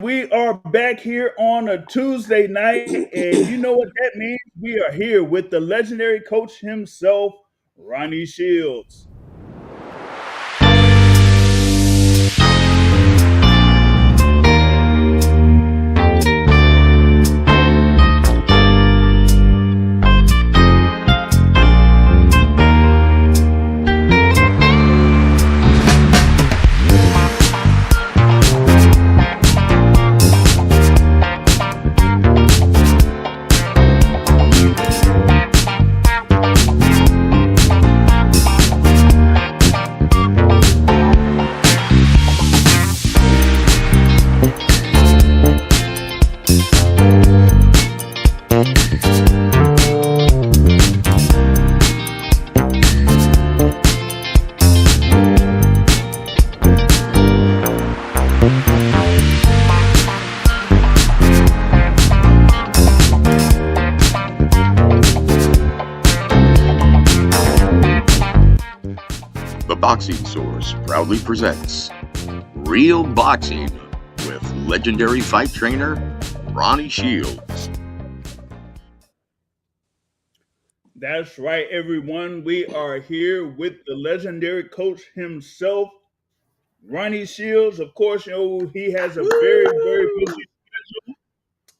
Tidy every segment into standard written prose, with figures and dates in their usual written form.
We are back here on a Tuesday night, and you know what that means? We are here with the legendary coach himself, Ronnie Shields. The Boxing Source proudly presents Real Boxing with legendary fight trainer Ronnie Shields. That's right, everyone. We are here with the legendary coach himself, Ronnie Shields. Of course, he has a very busy schedule,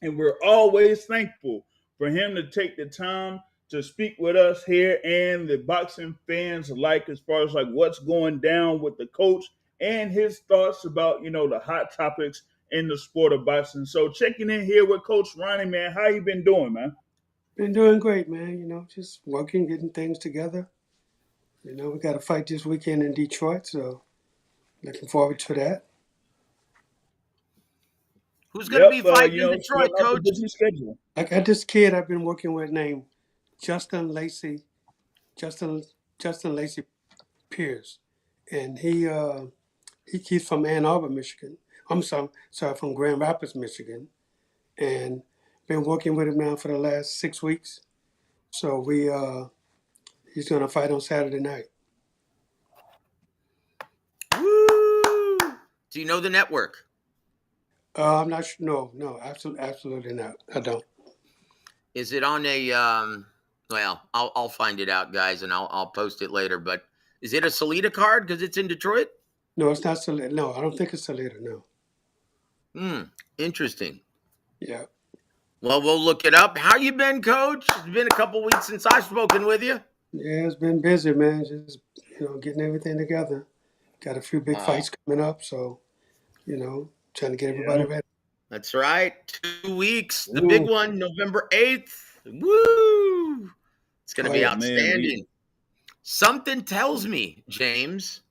and we're always thankful for him to take the time to speak with us here and the boxing fans alike, as far as like what's going down with the coach and his thoughts about the hot topics in the sport of boxing. So checking in here with Coach Ronnie, man, how you been doing, man? Been doing great, man. Just working, getting things together. We got a fight this weekend in Detroit, so looking forward to that. Who's going to be fighting in Detroit, Coach? Busy schedule. I got this kid I've been working with named Justin Lacey Pierce, and he's from Ann Arbor, Michigan. I'm sorry, from Grand Rapids, Michigan, and been working with him now for the last 6 weeks. So he's going to fight on Saturday night. Woo! Do you know the network? I'm not sure. No, absolutely not. I don't. Is it on a? Well, I'll find it out, guys, and I'll post it later. But is it a Salida card because it's in Detroit? No, it's not Salida. No, I don't think it's Salida. No. Interesting. Yeah. Well, we'll look it up. How you been, Coach? It's been a couple weeks since I've spoken with you. Yeah, it's been busy, man. Just getting everything together. Got a few big fights coming up, so trying to get everybody ready. That's right. 2 weeks. The big one, November 8th. Woo! It's going to be outstanding. Man. Something tells me, James,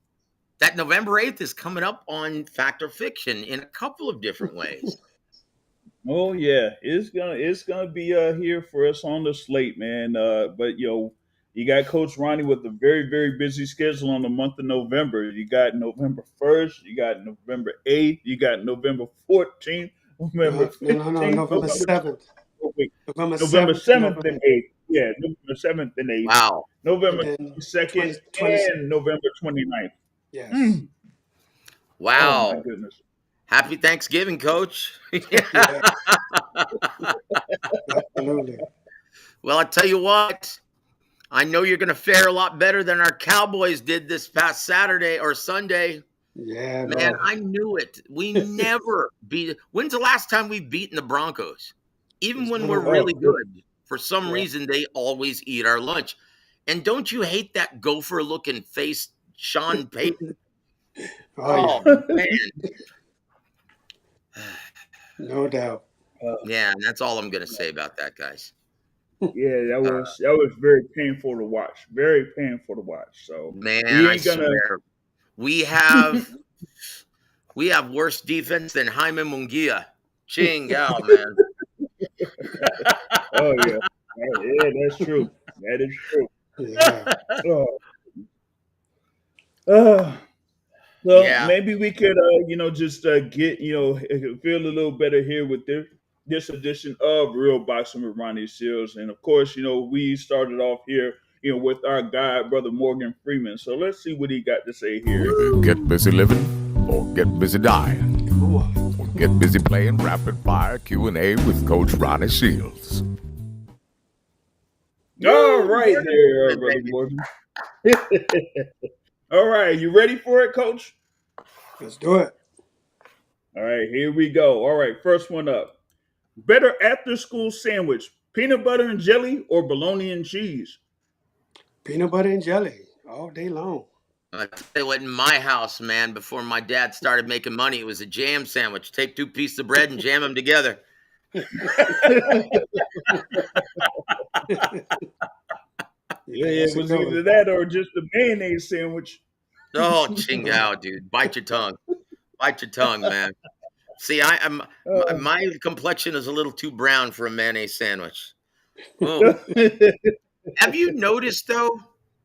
that November 8th is coming up on Fact or Fiction in a couple of different ways. Oh yeah, it's gonna be here for us on the slate, man. But you got Coach Ronnie with a very busy schedule on the month of November. You got November 1st, you got November 8th, you got November 14th, November 15th, no, November 7th. November 7th and 8th. Yeah, November 7th and 8th. Wow. November 2nd and November 29th. Yes. Wow. Oh my goodness. Happy Thanksgiving, Coach. Absolutely. Well, I tell you what, I know you're going to fare a lot better than our Cowboys did this past Saturday or Sunday. Yeah, man, I knew it. We never beat. When's the last time we've beaten the Broncos? Even when we're really good, for some reason, they always eat our lunch. And don't you hate that gopher-looking face, Sean Payton? Oh, man. No doubt. Yeah, and that's all I'm going to say about that, guys. Yeah, that was very painful to watch. Very painful to watch. So man, I swear, we have worse defense than Jaime Munguia. Ching out, man. Oh yeah, that's true. That is true. Yeah. Well, maybe we could, just get, feel a little better here with this edition of Real Boxing with Ronnie Shields. And of course, we started off here, with our guy, Brother Morgan Freeman. So let's see what he got to say here. Get busy living or get busy dying. Get busy playing rapid fire Q&A with Coach Ronnie Shields. All right there, Good, Brother baby. Morgan. All right, you ready for it, Coach? Let's do it. All right, here we go. All right, first one up. Better after school sandwich, peanut butter and jelly or bologna and cheese? Peanut butter and jelly all day long. I tell you what, in my house, man, before my dad started making money, it was a jam sandwich. Take 2 pieces of bread and jam them together. Yeah, Yeah, that's it a was good either one. that or just a mayonnaise sandwich. Oh, chingao, dude. Bite your tongue. Bite your tongue, man. See, I'm Uh, my complexion is a little too brown for a mayonnaise sandwich. Oh, have you noticed though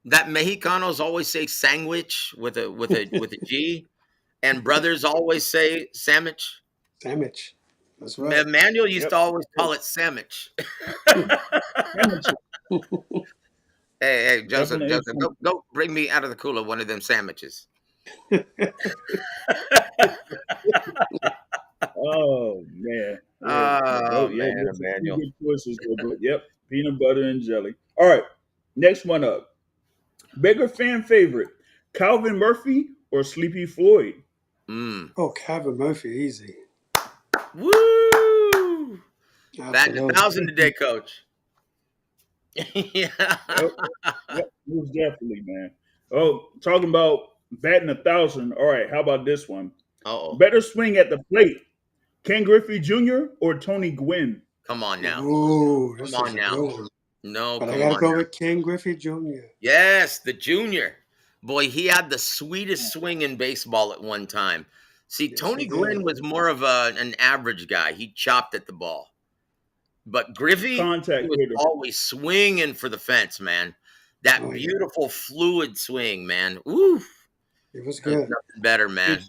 that Mexicanos always say sandwich with a G, and brothers always say sandwich? Sandwich. That's right. Emmanuel used to yep. always call it sandwich. Sandwich. Hey, Joseph, Definitely is go bring me out of the cooler one of them sandwiches. Oh man. Oh Yeah, man, there's some pretty Emmanuel. good choices there, but yep, peanut butter and jelly. All right, next one up. Bigger fan favorite, Calvin Murphy or Sleepy Floyd? Mm. Oh, Calvin Murphy, easy. Woo! Batting Absolutely. 1,000 today, coach. Yeah. Yep, yep, most definitely, man. Oh, talking about batting 1,000. All right, how about this one? Uh-oh. Better swing at the plate, Ken Griffey Jr. or Tony Gwynn? Come on now. Ooh, Come this on is a now. good one. No, But I come gotta on go now. with Ken Griffey Jr. Yes, the junior. Boy, he had the sweetest swing in baseball at one time. See, Yes, Tony he Gwynn did. was more of an average guy. He chopped at the ball. But Griffey, he Contact was hitter. always swinging for the fence, man. That Oh, yeah. beautiful fluid swing, man. Ooh, It was there's good. nothing better, man.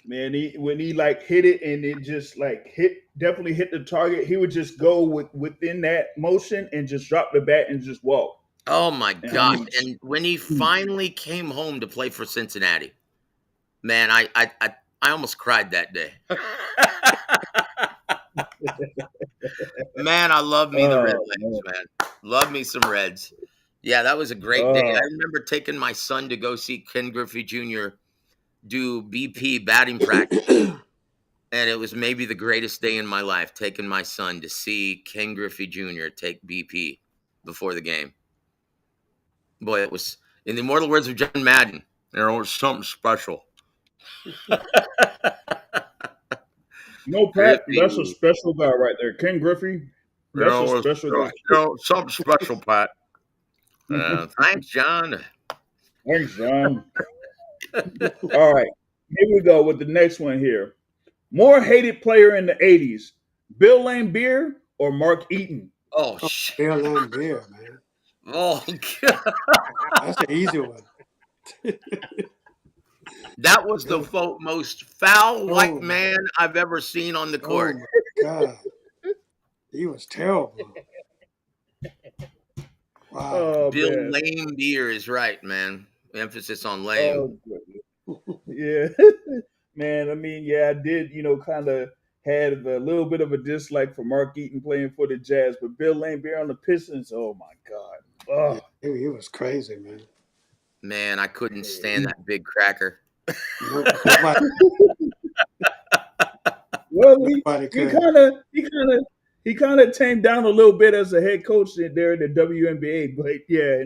Man, when he like hit it and it just like definitely hit the target, he would just go within that motion and just drop the bat and just walk. Oh my And I gosh! mean, And when he finally came home to play for Cincinnati, man, I almost cried that day. Man, I love me the Red oh Legs, man, man. Love me some Reds. Yeah, that was a great day. I oh remember taking my son to go see Ken Griffey Jr. do BP batting practice, and it was maybe the greatest day in my life, taking my son to see Ken Griffey Jr. take BP before the game. Boy, it was, in the immortal words of John Madden, there was something special. no, Pat, that's a Griffey, special guy right there. Ken Griffey, that's a special guy. Something special, Pat. thanks, John. Thanks, John. All right, here we go with the next one here. More hated player in the '80s, Bill Laimbeer or Mark Eaton? Oh, Oh, shit. Bill Laimbeer, man. Oh, God. That's an easy one. That was the most foul white Oh, man I've ever seen on the oh court. my God. He was terrible. Wow. Oh Bill man, Lame Beer is right, man. Emphasis on lame. oh goodness. Yeah, man. I mean, yeah, I did. Kind of had a little bit of a dislike for Mark Eaton playing for the Jazz, but Bill Laimbeer on the Pistons. Oh my God. Yeah, Oh, he was crazy, man. Man, I couldn't stand that big cracker. Nobody, well, nobody he could. kind of he kind of tamed down a little bit as a head coach there in the WNBA, but yeah,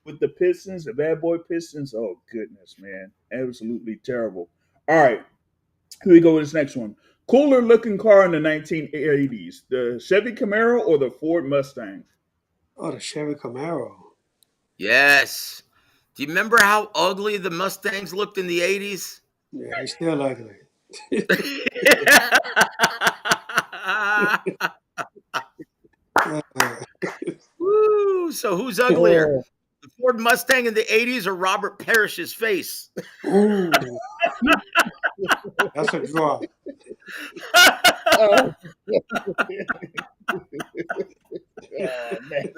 with the Pistons, the bad boy Pistons. Oh goodness, man, absolutely terrible. All right, here we go with this next one. Cooler looking car in the 1980s, the Chevy Camaro or the Ford Mustang? Oh, the Chevy Camaro. Yes. Do you remember how ugly the Mustangs looked in the 80s? Yeah, he's still ugly. Woo! So who's uglier? Oh, The Ford Mustang in the 80s or Robert Parrish's face? Ooh, that's a draw. oh. Man.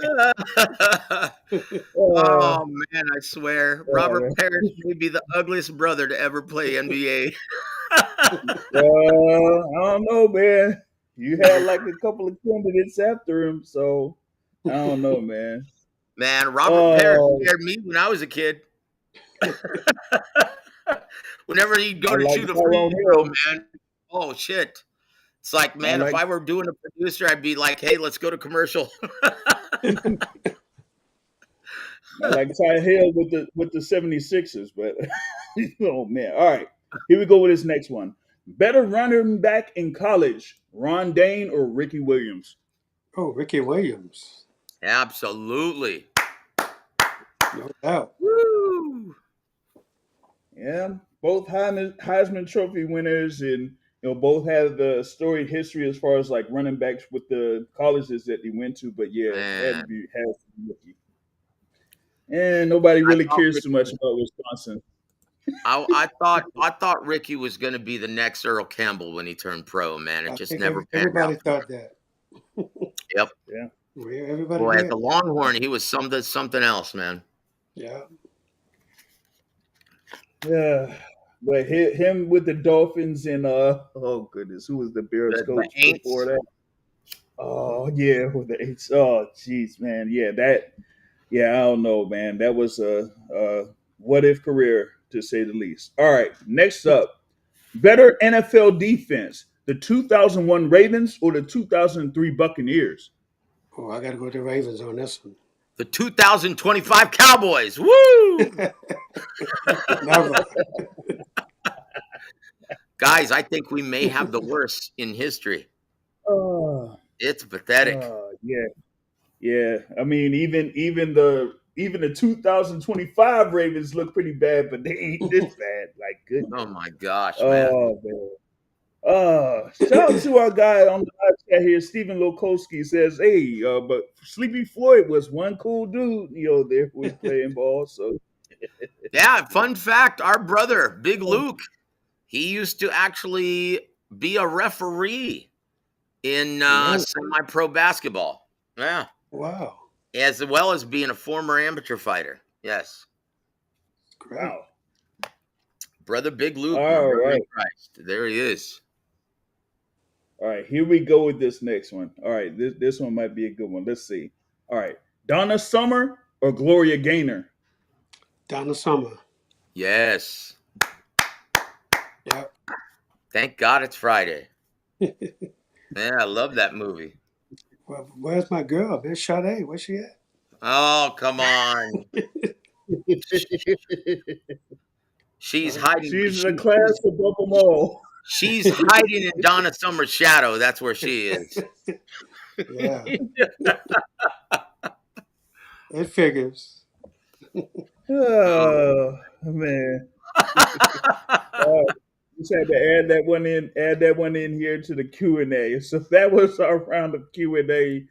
Oh man, I swear, Robert Oh, Parrish may be the ugliest brother to ever play NBA. I don't know, man. You had like a couple of candidates after him, so I don't know, man. Man, Robert Parrish Oh, scared me when I was a kid. Whenever he'd I go to like shoot a Tyrone free throw, Hill. man. Oh shit. It's like, I man, if like I were doing a producer, I'd be like, hey, let's go to commercial. I like Ty Hill with the 76ers, but oh man. All right. Here we go with this next one. Better running back in college, Ron Dane or Ricky Williams? Oh, Ricky Williams. Absolutely. No doubt. Woo! Yeah. Both Heisman Trophy winners, and both have the storied history as far as like running backs with the colleges that they went to. But yeah, Man, had to be Ricky. And nobody I really thought cares Ricky too much was, about Wisconsin. I thought Ricky was going to be the next Earl Campbell when he turned pro. Man, it I just think never panned everybody out for thought him. that. Yep. Yeah. Well, everybody Boy, at did. the Longhorn, he was something else, man. Yeah. Yeah. But him with the Dolphins and oh goodness, who was the Bears The coach before Aints. that? Oh yeah, with the Eights. Oh jeez, man. Yeah, I don't know, man. That was a what if career to say the least. All right, next up, better NFL defense: the 2001 Ravens or the 2003 Buccaneers? Oh, I got to go to the Ravens on this one. The 2025 Cowboys. Woo! Never. Guys, I think we may have the worst in history. Oh, It's pathetic. yeah, yeah. I mean, even the 2025 Ravens look pretty bad, but they ain't this bad. Like Oh goodness. my gosh, man. Oh man. Shout out to our guy on the live chat here, Stephen Lokowski says, "Hey, but Sleepy Floyd was one cool dude, there who was playing ball." So, Yeah, fun fact, our brother, Big Luke, he used to actually be a referee in Really? semi-pro basketball. Yeah. Wow. As well as being a former amateur fighter. Yes. Great. wow. Brother Big Luke, my All brother in right, Christ. There he is. all right. Here we go with this next one. All right, this one might be a good one. Let's see. All right, Donna Summer or Gloria Gaynor? Donna Summer. Yes. Yep. Thank God it's Friday. Yeah, I love that movie. Well, where's my girl, man? Sade, where's she at? Oh, come on. She's hiding. She's in a class above them all. She's hiding in Donna Summer's shadow. That's where she is. Yeah, it figures. Oh man. Just had to add that one in here to the Q&A. So that was our round of Q&A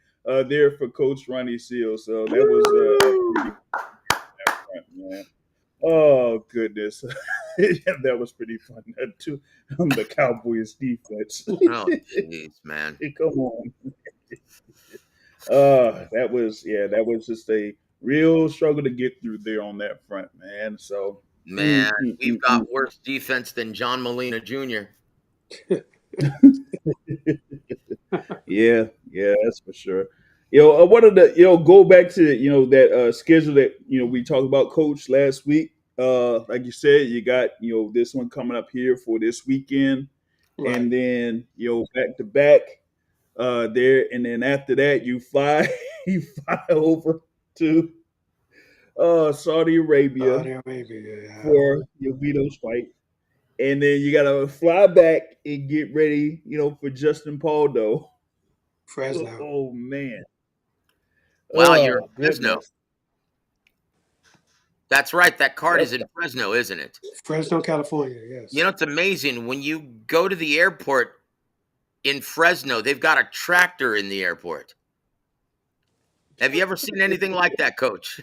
there for Coach Ronnie Shields. So that was pretty fun, man. Oh goodness. That was pretty fun too. The Cowboys defense. Oh, jeez, man. Come on. That was just a real struggle to get through there on that front, man. So Man, we've got worse defense than John Molina Jr. Yeah, that's for sure. What are the go back to that schedule that we talked about, Coach, last week. Like you said, you got this one coming up here for this weekend, Right. and then back to back there, and then after that you fly you fly over to Saudi Arabia Saudi Arabia. Yeah. for your Vito's fight. And then you gotta fly back and get ready, for Justin Paldo. Fresno. Oh man! Wow, you're in Fresno. Goodness. That's right. That card is in Fresno, isn't it? Fresno, California. Yes. You know, it's amazing. When you go to the airport in Fresno, they've got a tractor in the airport. Have you ever seen anything like that, Coach?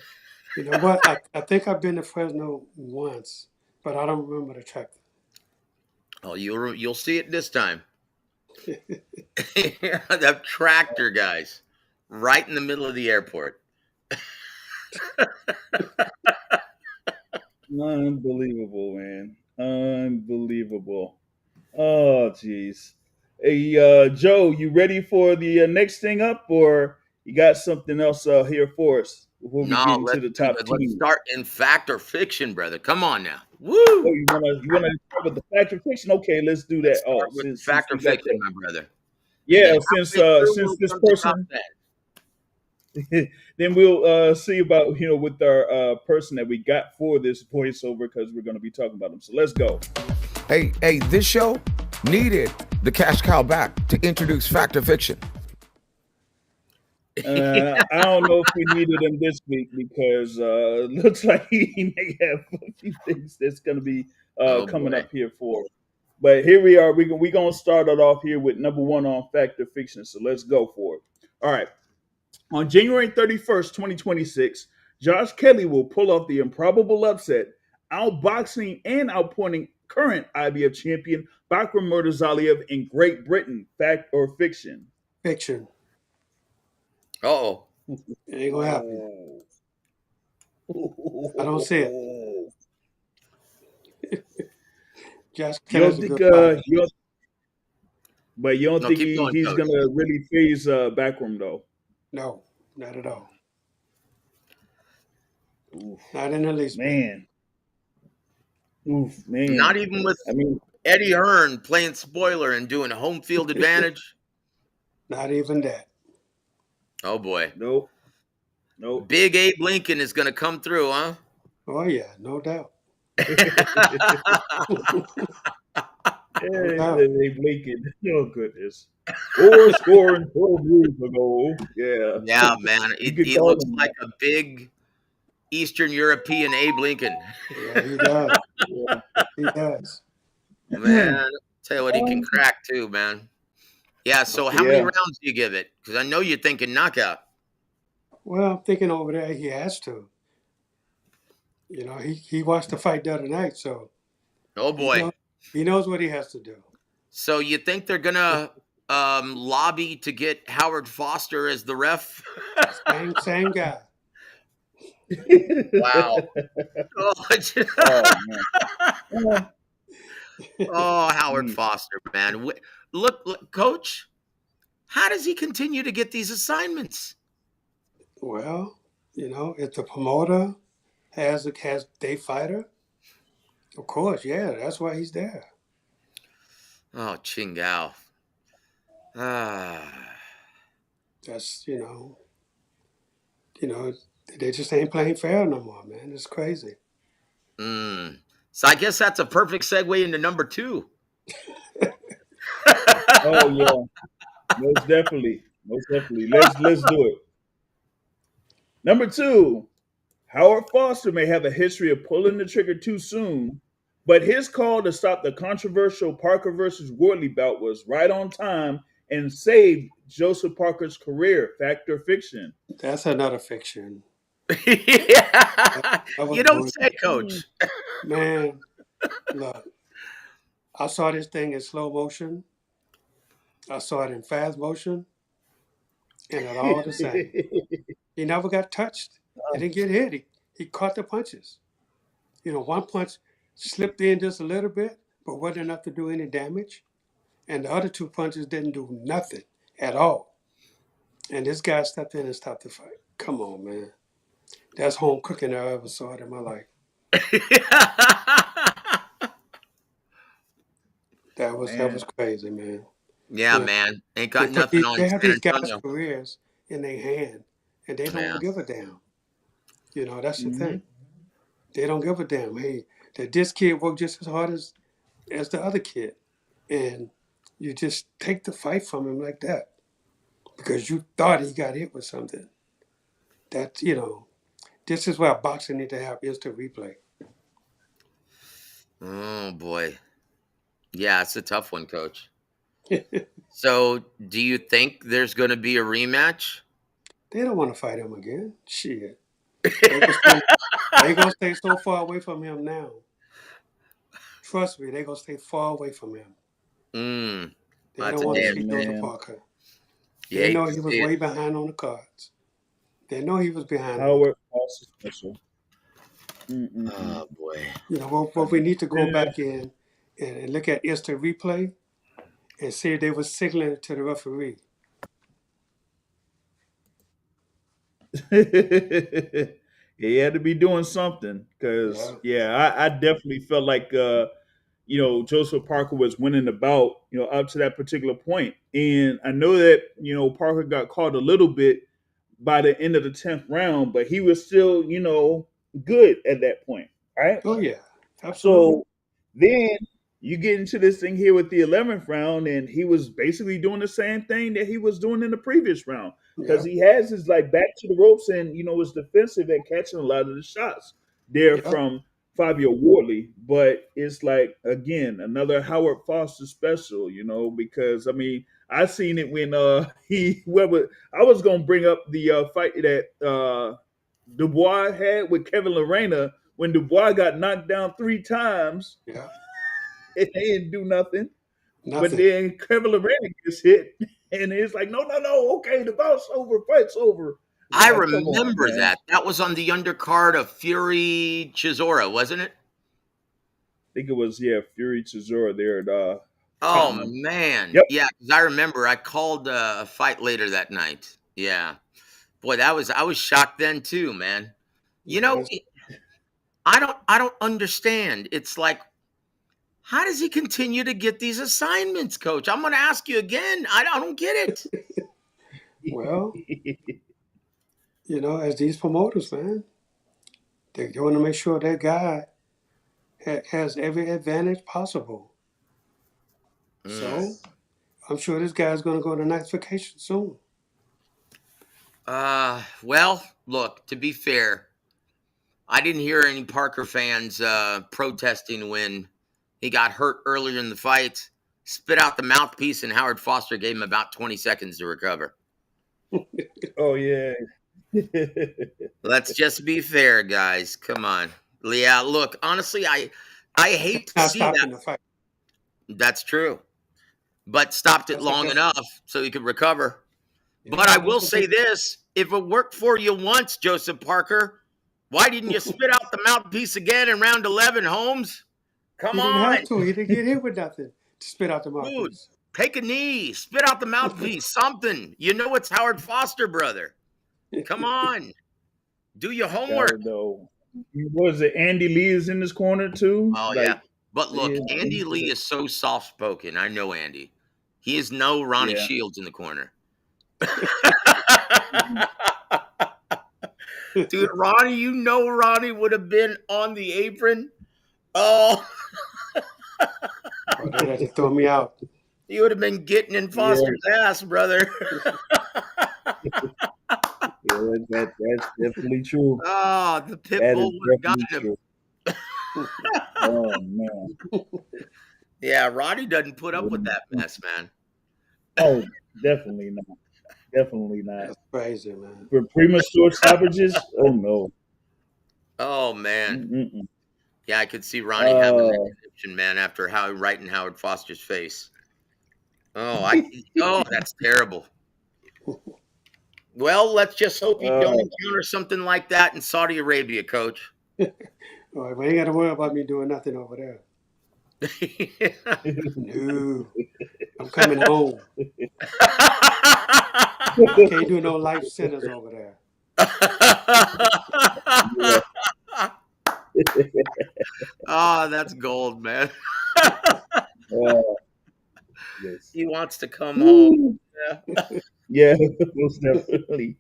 You know what? I think I've been to Fresno once, but I don't remember the tractor. Oh, you'll see it this time. The tractor, guys, right in the middle of the airport. Unbelievable, man! Unbelievable. Oh, jeez. Hey, Joe, you ready for the next thing up, or you got something else here for us before we get No, into the top let's team? start in fact or fiction, brother. Come on now. Oh, Woo! you wanna start with the fact or fiction? Okay, let's do Let's that. start Oh, with since fact or we got fiction, that, my brother. And then yeah. halfway through, Since we'll this jump to top person, 10. then we'll see about with our person that we got for this voiceover because we're going to be talking about them. So let's go. Hey, this show needed the cash cow back to introduce fact or fiction. I don't know if we needed him this week because it looks like he may have a few things that's going to be Oh coming boy. up here for. But here we are. We're going to start it off here with number one on fact or fiction. So let's go for it. All right. On January 31st, 2026, Josh Kelly will pull off the improbable upset, outboxing and outpointing current IBF champion Bakram Murtazaliev in Great Britain. Fact or fiction? Fiction. Oh. It ain't gonna happen. I don't see it. Josh You don't Kelly's a think, good fighter. but you don't No, think keep going, he's coach. gonna really phase Backroom though? No, not at all. Oof, Not in the least. man. Oof, man. Not even with I mean, Eddie Hearn playing spoiler and doing home field advantage. Not even that. Oh boy. nope. Big Abe Lincoln is going to come through, huh? Oh yeah, no doubt. Yeah, doubt. they blinking. Oh goodness. Or scoring 12 years ago. Yeah. Yeah, man. You could He call looks him like a big Eastern European Abe Lincoln. Yeah, he does. that. He does. Man, tell you what, he can crack too, man. Yeah, so how many Yeah. rounds do you give it? Because I know you're thinking knockout. Well, I'm thinking over there he has to. You know, he watched the fight the other night, so Oh boy. he knows what he has to do. So you think they're going to lobby to get Howard Foster as the ref? Same guy. Wow. Oh, man. oh, Howard Foster, man. Look, coach, how does he continue to get these assignments? Well, you know, if the promoter has day fighter, of course, yeah, that's why he's there. Oh, Chingao. Ah. That's they just ain't playing fair no more, man. It's crazy. So I guess that's a perfect segue into number 2. Oh yeah. Most definitely. Let's do it. Number 2. Howard Foster may have a history of pulling the trigger too soon, but his call to stop the controversial Parker versus Wardley bout was right on time and saved Joseph Parker's career. Fact or fiction? That's another fiction. Yeah. You don't brutal. say, coach. Man, look, I saw this thing in slow motion. I saw it in fast motion, and it all the same. He never got touched. He didn't get hit. He caught the punches. You know, one punch slipped in just a little bit, but wasn't enough to do any damage. And the other 2 punches didn't do nothing at all. And this guy stepped in and stopped the fight. Come on, man. That's home cooking I ever saw it in my life. That was crazy, man. Yeah, man. Ain't got nothing on They have San these guys' Antonio. careers in their hand, and they don't give a damn. You know, that's the thing. They don't give a damn. Hey, this kid worked just as hard as the other kid, and you just take the fight from him like that because you thought he got hit with something. That, this is why boxing need to have instant replay. Oh boy. Yeah, it's a tough one, coach. So, do you think there's going to be a rematch? They don't want to fight him again. Shit. They gonna stay so far away from him now. Trust me, they gonna stay far away from him. They don't want to see Joseph Parker. They know he was way behind on the cards. They know he was behind. Howard Foster special. Oh boy. You know what we need to go back in and look at instant replay and see if they were signaling it to the referee. He had to be doing something because, I definitely felt like, Joseph Parker was winning the bout, up to that particular point. And I know that, Parker got caught a little bit by the end of the 10th round, but he was still, good at that point, right? Oh, yeah. Absolutely. So then you get into this thing here with the 11th round, and he was basically doing the same thing that he was doing in the previous round because he has his like back to the ropes and was defensive at catching a lot of the shots there from Fabio Wardley. But it's like again another Howard Foster special, because I mean I seen it when I was gonna bring up the fight that Dubois had with Kevin Lorena when Dubois got knocked down 3 times. Yeah. And they didn't do nothing. But then Kevin Lorena gets hit, and it's like, no, okay, the bout's over, fight's over. I remember that. That was on the undercard of Fury Chisora, wasn't it? I think it was, Fury Chisora there at Tottenham. Man. Yep. Yeah, because I remember I called a fight later that night. Yeah. Boy, I was shocked then too, man. I don't understand. It's like, how does he continue to get these assignments, Coach? I'm going to ask you again. I don't get it. Well, as these promoters, man, they want to make sure that guy has every advantage possible. So I'm sure this guy's going to go on a nice vacation soon. Well, look, to be fair, I didn't hear any Parker fans protesting when he got hurt earlier in the fight, spit out the mouthpiece, and Howard Foster gave him about 20 seconds to recover. Oh, yeah. Let's just be fair, guys. Come on. Yeah, look, honestly, I hate to see that. The fight. That's true. But stopped it long enough so he could recover. Yeah, but I will say this. If it worked for you once, Joseph Parker, why didn't you spit out the mouthpiece again in round 11, Holmes? Come on. He didn't have to. He didn't get hit with nothing to spit out the mouthpiece. Dude, take a knee. Spit out the mouthpiece. Something. It's Howard Foster, brother. Come on. Do your homework. Was it Andy Lee is in this corner too? Oh, yeah. But look, Andy Lee is so soft-spoken. I know Andy. He is no Ronnie Shields in the corner. Dude, Ronnie, Ronnie would have been on the apron. Oh. They had to throw me out. He would have been getting in Foster's ass, brother. That's definitely true. Oh, the pit bull would have got him. Oh, man. Yeah, Ronnie doesn't put up with that mess, man. Oh, definitely not. Definitely not. That's crazy, man. For premature stoppages? Oh, no. Oh, man. Mm-mm. Yeah, I could see Ronnie having that connection, man, after right in Howard Foster's face. Oh, that's terrible. Well, let's just hope you don't encounter something like that in Saudi Arabia, Coach. All right, we ain't got to worry about me doing nothing over there. No, I'm coming home. Can't do no life sentence over there. Oh, that's gold, man. Yes. He wants to come home. Yeah, most definitely.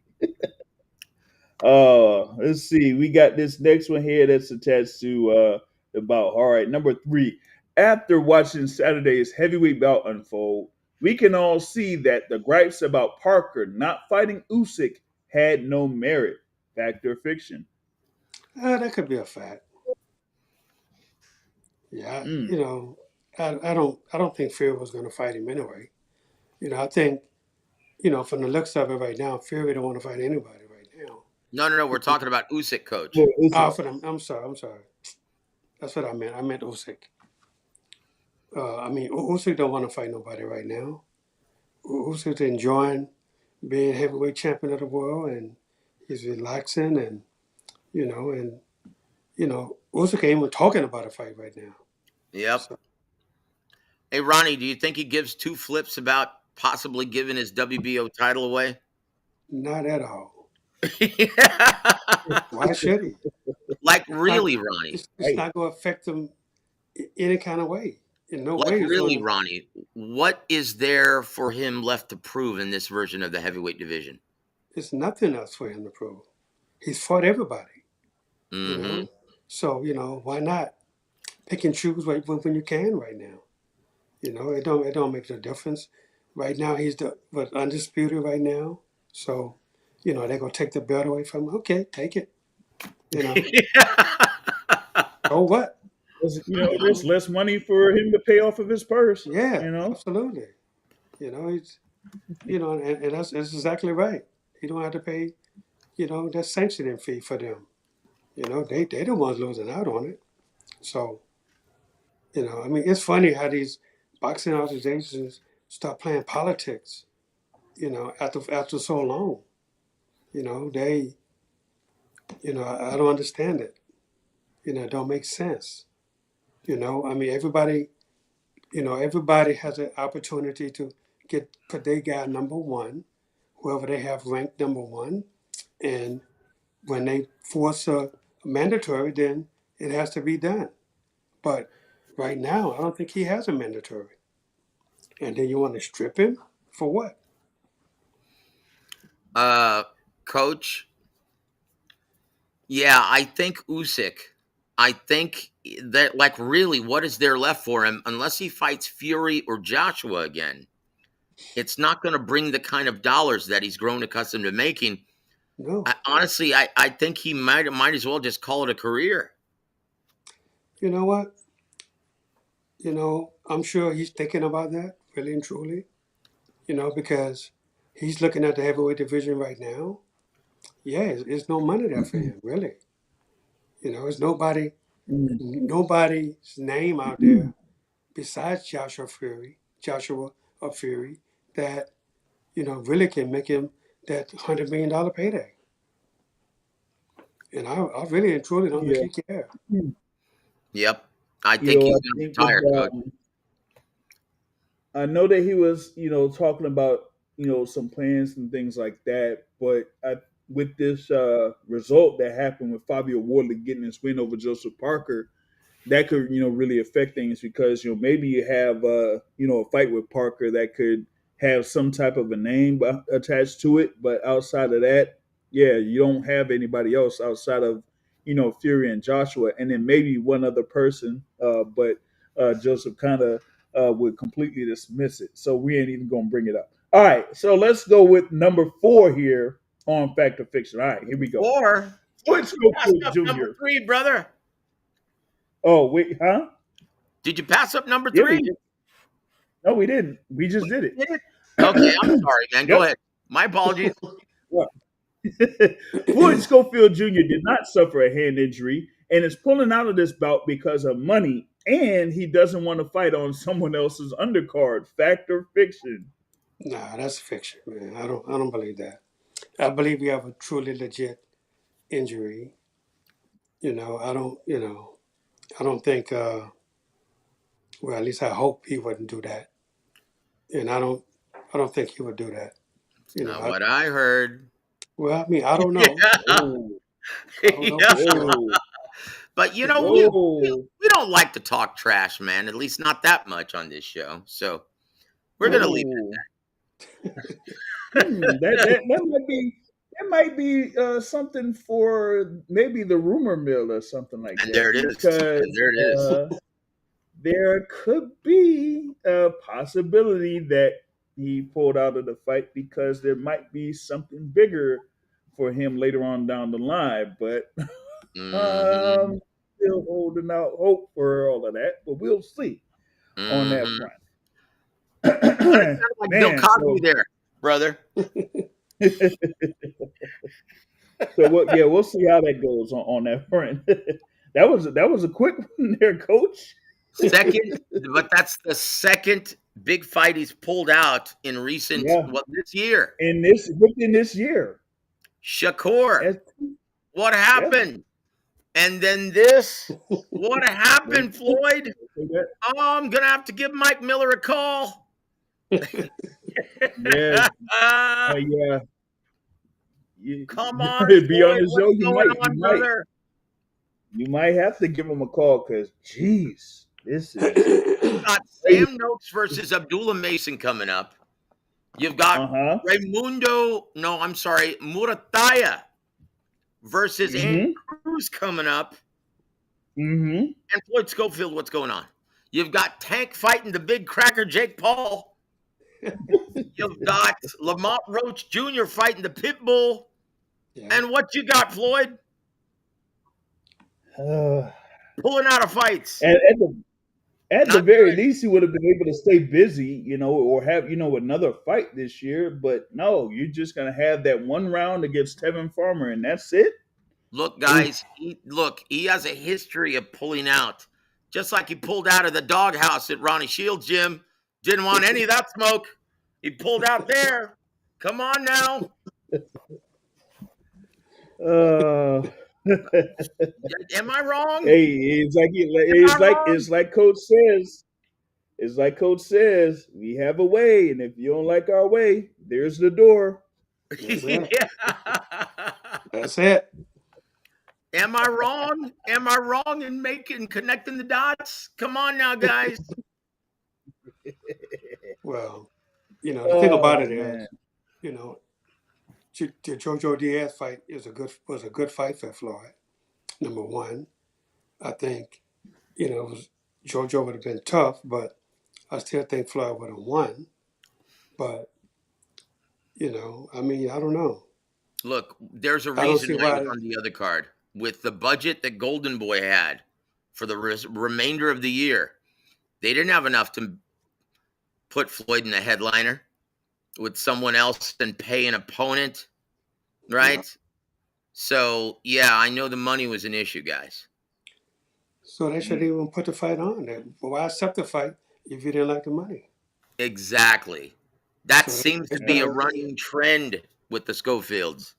Let's see. We got this next one here that's attached to the bout. All right, number 3. After watching Saturday's heavyweight bout unfold, we can all see that the gripes about Parker not fighting Usyk had no merit. Fact or fiction? That could be a fact. Yeah, I don't think Fury was going to fight him anyway. I think, from the looks of it right now, Fury don't want to fight anybody right now. No. We're talking about Usyk, Coach. I'm sorry. That's what I meant. I meant Usyk. Usyk don't want to fight nobody right now. Usyk's enjoying being heavyweight champion of the world, and he's relaxing, and Usyk ain't even talking about a fight right now. Yep. So, Hey, Ronnie, do you think he gives two flips about possibly giving his WBO title away? Not at all. Yeah. Why should he? Like It's not. really, Ronnie. It's not going to affect him any kind of way. In no Like way is going really, to. Ronnie. What is there for him left to prove in this version of the heavyweight division? There's nothing else for him to prove. He's fought everybody. You Mm-hmm. know. So why not pick and choose when you can right now? It don't make no difference. Right now he's the undisputed right now. So, they're gonna take the belt away from him. Okay, take it. Oh what? There's less money for him to pay off of his purse. Yeah, absolutely. He's and that's exactly right. He don't have to pay, that sanctioning fee for them. They the ones losing out on it. So, I mean it's funny how these boxing organizations start playing politics, after so long. They I don't understand it. It don't make sense. I mean, everybody has an opportunity to put their guy number one, whoever they have ranked number one, and when they force a mandatory, then it has to be done. But right now, I don't think he has a mandatory. And then you want to strip him for what? Coach. Yeah, I think Usyk. I think that, like, really, what is there left for him unless he fights Fury or Joshua again? It's not going to bring the kind of dollars that he's grown accustomed to making. No. Honestly, I think he might as well just call it a career. You know what? I'm sure he's thinking about that, really and truly. Because he's looking at the heavyweight division right now. Yeah, there's no money there for him, really. There's nobody's name out there besides Joshua or Fury, that really can make him that $100 million payday. And I really and truly don't think he cares. Yep, I think he's going to retire, Coach. I know that he was, talking about, some plans and things like that. But with this result that happened with Fabio Wardley getting his win over Joseph Parker, that could, really affect things because, maybe you have, a fight with Parker that could have some type of a name attached to it. But outside of that, yeah, you don't have anybody else outside of, Fury and Joshua, and then maybe one other person. But Joseph kind of would completely dismiss it. So we ain't even going to bring it up. All right. So let's go with number 4 here on Fact or Fiction. All right. Here we go. 4? Let's go with Junior. Number 3, brother. Oh, wait. Huh? Did you pass up number Yeah, 3? No, we didn't. We just did it. Okay. I'm sorry, man. Go ahead. My apologies. Floyd Schofield Jr. did not suffer a hand injury and is pulling out of this bout because of money, and he doesn't want to fight on someone else's undercard. Fact or fiction? Nah, that's fiction, man. I don't believe that. I believe you have a truly legit injury. I don't think. Well, at least I hope he wouldn't do that, and I don't think he would do that. What I heard. Well, I mean, I don't know. I don't know for sure. But we don't like to talk trash, man. At least not that much on this show. So we're gonna leave it at that. That might be something for maybe the rumor mill or something like that. There it is. There it is. There could be a possibility that he pulled out of the fight because there might be something bigger for him later on down the line. But still holding out hope for all of that. But we'll see on that front. Like Bill Cosby there, brother. So we'll see how that goes on that front. That was a quick one there, Coach. Second, but that's the second big fight he's pulled out in recent this year. Within this year. Shakur. What happened? And then this. What happened, Floyd? Say that? Oh, I'm going to have to give Mike Miller a call. Yeah, yeah. Come on, Be on Floyd. the show. What's going on, brother? You might have to give him a call because, jeez, this is Got Sam Noakes versus Abdullah Mason coming up. You've got Murataya versus Andy Cruz coming up. And Floyd Schofield, what's going on? You've got Tank fighting the big cracker Jake Paul. You've got Lamont Roach Jr. fighting the pit bull. Yeah. And what you got, Floyd? Pulling out of fights. At the very least, he would have been able to stay busy, or have, another fight this year. But no, you're just going to have that one round against Tevin Farmer, and that's it. Look, guys, he has a history of pulling out. Just like he pulled out of the doghouse at Ronnie Shields' gym. Didn't want any of that smoke. He pulled out there. Come on now. Am I wrong? Hey, it's like Coach says. It's like Coach says, we have a way, and if you don't like our way, there's the door. That's it. Am I wrong? Am I wrong in connecting the dots? Come on now, guys. Well, the thing about it is, the Jojo Diaz fight was a good fight for Floyd. Number one, I think, Jojo would have been tough, but I still think Floyd would have won. But, I don't know. Look, there's a reason why he's on the other card. With the budget that Golden Boy had for the remainder of the year, they didn't have enough to put Floyd in a headliner with someone else and pay an opponent, right? Yeah. So, yeah, I know the money was an issue, guys. So they shouldn't even put the fight on. Why accept the fight if you didn't like the money? Exactly. That seems to be a running trend with the Schofields.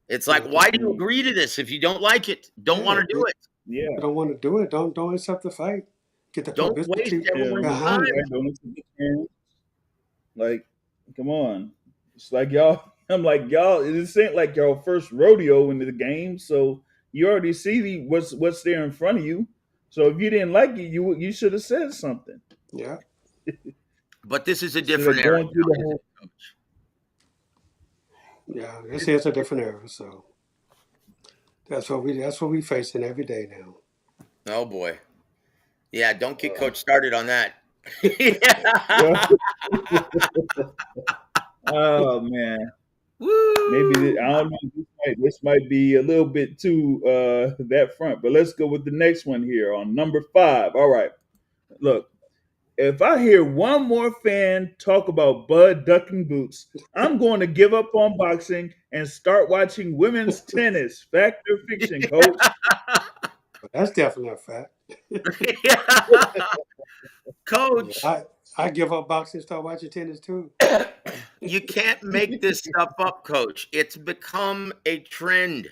It's like, why do you agree to this if you don't like it? Don't want to do it. Yeah. You don't want to do it. Don't accept the fight. Get the don't waste everyone's time. Like, come on. It's like y'all. I'm like, y'all. It ain't like y'all first rodeo into the game, so you already see what's there in front of you. So if you didn't like it, you should have said something. Yeah. But this is a different era. Yeah, this is a different era, so that's what we facing every day now. Oh boy. Yeah, don't get Coach started on that. Oh man. Woo! Maybe I don't know. This might be a little bit too that front, but let's go with the next one here on number 5. All right. Look, if I hear one more fan talk about Bud ducking boots, I'm going to give up on boxing and start watching women's tennis. Fact or fiction, Coach? That's definitely a fact. Coach. I give up boxing and start watching tennis too. You can't make this stuff up, Coach. It's become a trend.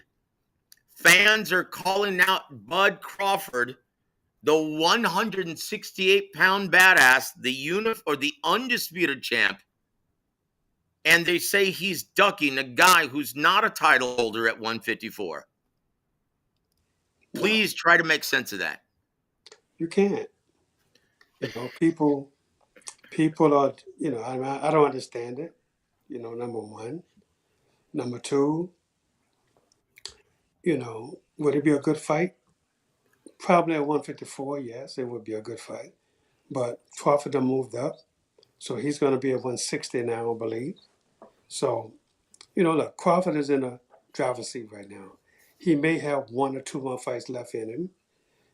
Fans are calling out Bud Crawford, the 168-pound badass, the undisputed champ, and they say he's ducking a guy who's not a title holder at 154. Please try to make sense of that. You can't. People are, I don't understand it. Number one. Number two, would it be a good fight? Probably at 154, yes, it would be a good fight. But Crawford done moved up, so he's going to be at 160 now, I believe. So, look, Crawford is in a driver's seat right now. He may have 1 or 2 more fights left in him.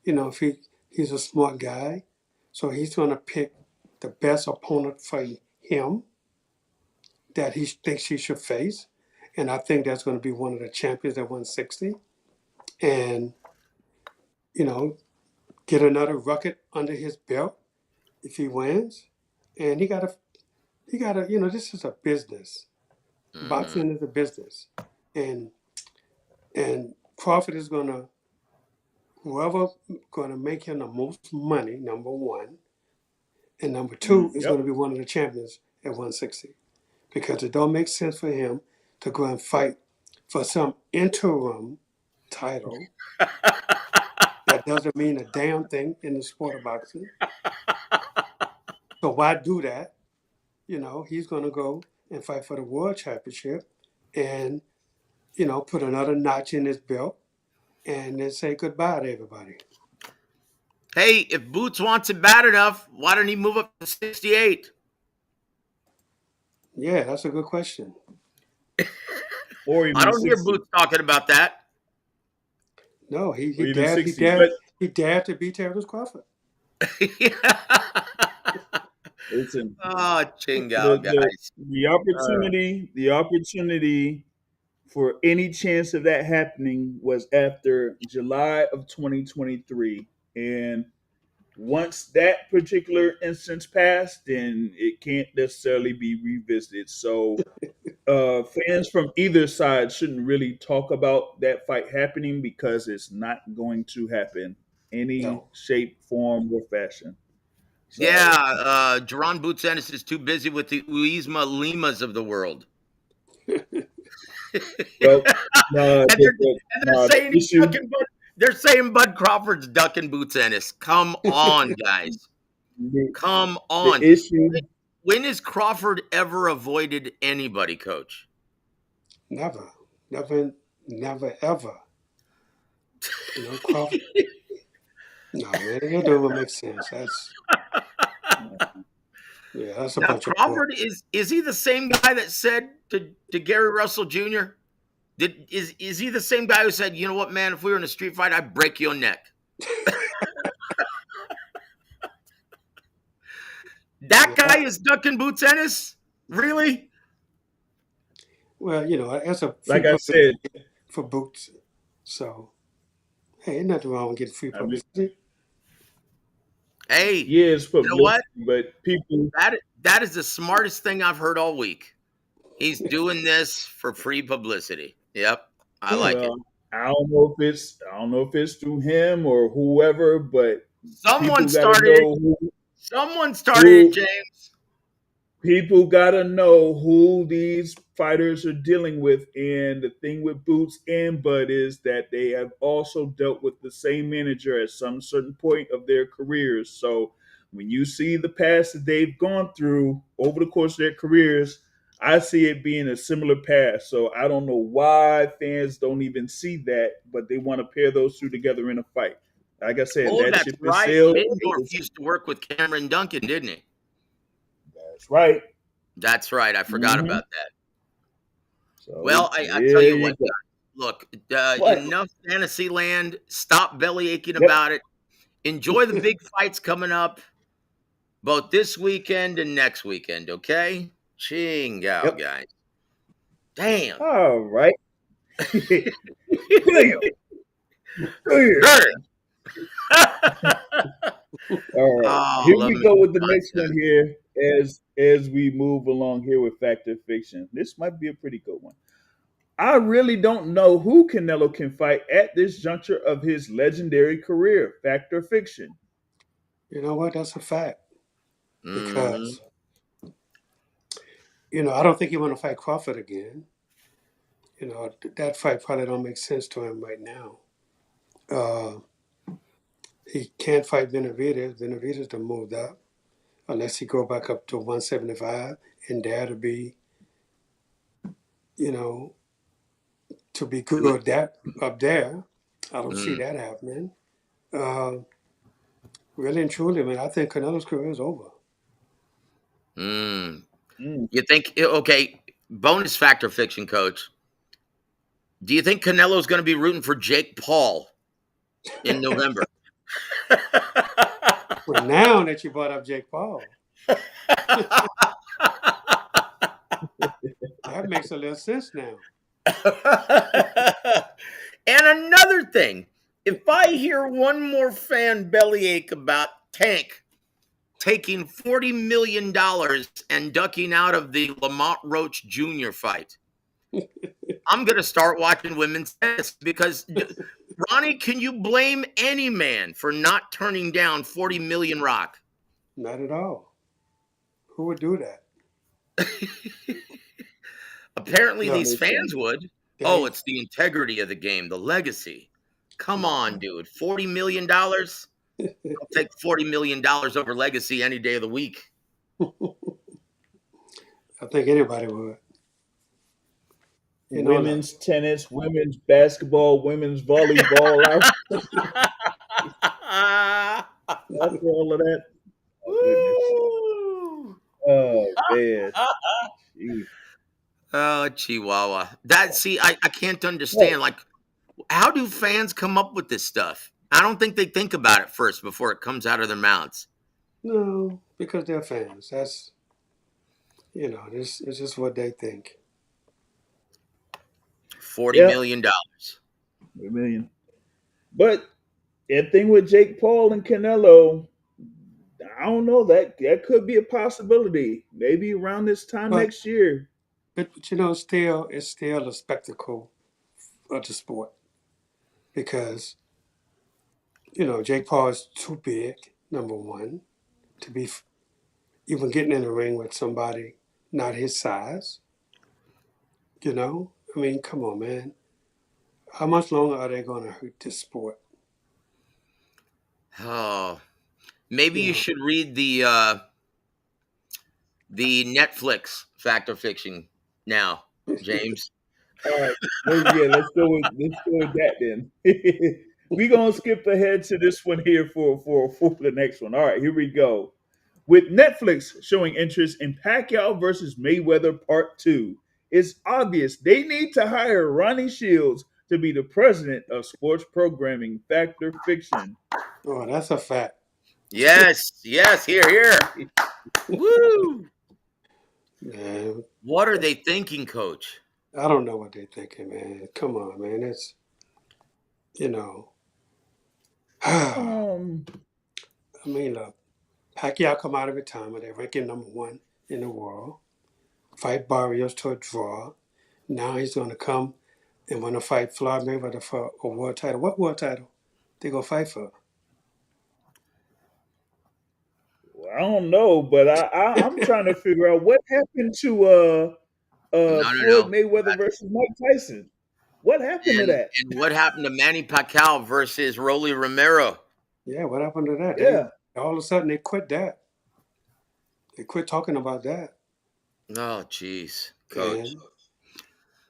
If he's a smart guy, so he's going to pick the best opponent for him that he thinks he should face. And I think that's going to be one of the champions at 160. And, get another record under his belt if he wins. And he got to, this is a business. Boxing is a business. And Crawford is going to whoever going to make him the most money, number one, and number two is going to be one of the champions at 160, because it don't make sense for him to go and fight for some interim title that doesn't mean a damn thing in the sport of boxing. So why do that? You know, he's going to go and fight for the world championship and, you know, put another notch in his belt and then say goodbye to everybody. Hey, if Boots wants it bad enough, why don't he move up to 68? Yeah, that's a good question. Or even I don't hear 60. Boots talking about that. No, Or even 60. he dared to beat Terrence Crawford. Listen, Oh, Chingao, guys. the opportunity for any chance of that happening was after July of 2023. And once that particular instance passed, then it can't necessarily be revisited. So fans from either side shouldn't really talk about that fight happening, because it's not going to happen any No. shape, form, or fashion. So, Yeah, Jerron Boots Ennis is too busy with the Uisma Limas of the world. well, And they're saying the issue, they're saying Bud Crawford's ducking Boots Ennis. Come on, guys. Come on. the issue, When has Crawford ever avoided anybody, Coach? Never, ever. You know, Crawford. No, man, that doesn't make sense. That's a Now, bunch of Crawford is he the same guy that said to Gary Russell Jr.? Is he the same guy who said, you know what, man, if we were in a street fight, I'd break your neck? That guy is ducking Boots Ennis? Really? Well, you know, that's a free like I said, for Boots. So, hey, ain't nothing wrong with getting free publicity. Hey, yes, you know what? But people, That is the smartest thing I've heard all week. He's doing this for free publicity. Yep, I like it. I don't know if it's through him or whoever, but Someone people started gotta know it. Someone started it, James. People gotta know who these fighters are dealing with. And the thing with Boots and Bud is that they have also dealt with the same manager at some certain point of their careers. So when you see the past that they've gone through over the course of their careers, I see it being a similar past. So I don't know why fans don't even see that, but they want to pair those two together in a fight. Like I said, that That's ship is right. sailed. Middendorf used to work with Cameron Duncan, didn't he? That's right. That's right. I forgot Mhm. about that. So Well, I tell there you what, go. look, What? enough fantasy land. Stop belly aching Yep. about it. Enjoy the big fights coming up, both this weekend and next weekend, okay? Chingao, Yep. guys. Damn. All right. Damn. All right. Here we go with the next one here as we move along here with Fact or Fiction. This might be a pretty good one. I really don't know who Canelo can fight at this juncture of his legendary career. Fact or fiction? You know what? That's a fact. Because, you know, I don't think he want to fight Crawford again. You know, that fight probably don't make sense to him right now. He can't fight Benavidez. Benavidez done moved up. Unless he go back up to 175 and dare to be, you know, to be good up there. I don't see that happening. Really and truly, man, I think Canelo's career is over. You think, okay, bonus Fact or Fiction, Coach. Do you think Canelo's going to be rooting for Jake Paul in November? Well, now that you brought up Jake Paul, that makes a little sense now. And another thing, if I hear one more fan bellyache about Tank taking $40 million and ducking out of the Lamont Roach Jr. fight, I'm going to start watching women's tennis, because Ronnie, can you blame any man for not turning down 40 million rock? Not at all. Who would do that? Apparently, No, these fans would. Oh, they. it's the integrity of the game, the legacy. Come on, dude. $40 million? I'll take $40 million over legacy any day of the week. I think anybody would. You know, look, Women's tennis, women's basketball, women's volleyball. After all of that, oh goodness, Woo! oh man, Jeez. Oh, Chihuahua. I can't Right. understand. Like, how do fans come up with this stuff? I don't think they think about it first before it comes out of their mouths. no, because they're fans. That's this is just what they think. $40 Yep, million dollars. a million. But that thing with Jake Paul and Canelo, I don't know. That could be a possibility. Maybe around this time But next year. still it's still a spectacle of the sport because Jake Paul is too big. Number one, to be even getting in the ring with somebody not his size. I mean, come on, man. How much longer are they going to hurt this sport? Oh, maybe You you know, should read the Netflix Fact or Fiction now, James. All right. Let's go with that then. We're gonna skip ahead to this one here for the next one. All right, here we go. With Netflix showing interest in Pacquiao versus Mayweather Part 2, it's obvious they need to hire Ronnie Shields to be the president of sports programming Factor Fiction. oh, that's a fact. Yes, yes, here. Woo! Man, What are they thinking, Coach? I don't know what they're thinking, man. Come on, man. It's you know. I Um, mean, look, Pacquiao come out of retirement. They rank him number one in the world. Fight Barrios to a draw. Now he's going to come and want to fight Floyd Mayweather for a world title. What world title they gonna fight for? I don't know, but I'm trying to figure out what happened to Floyd No. Mayweather versus Mike Tyson. What happened to that? And what happened to Manny Pacquiao versus Rolly Romero? Yeah, what happened to that? They Yeah. all of a sudden they quit that. They quit talking about that. Oh, jeez, Coach.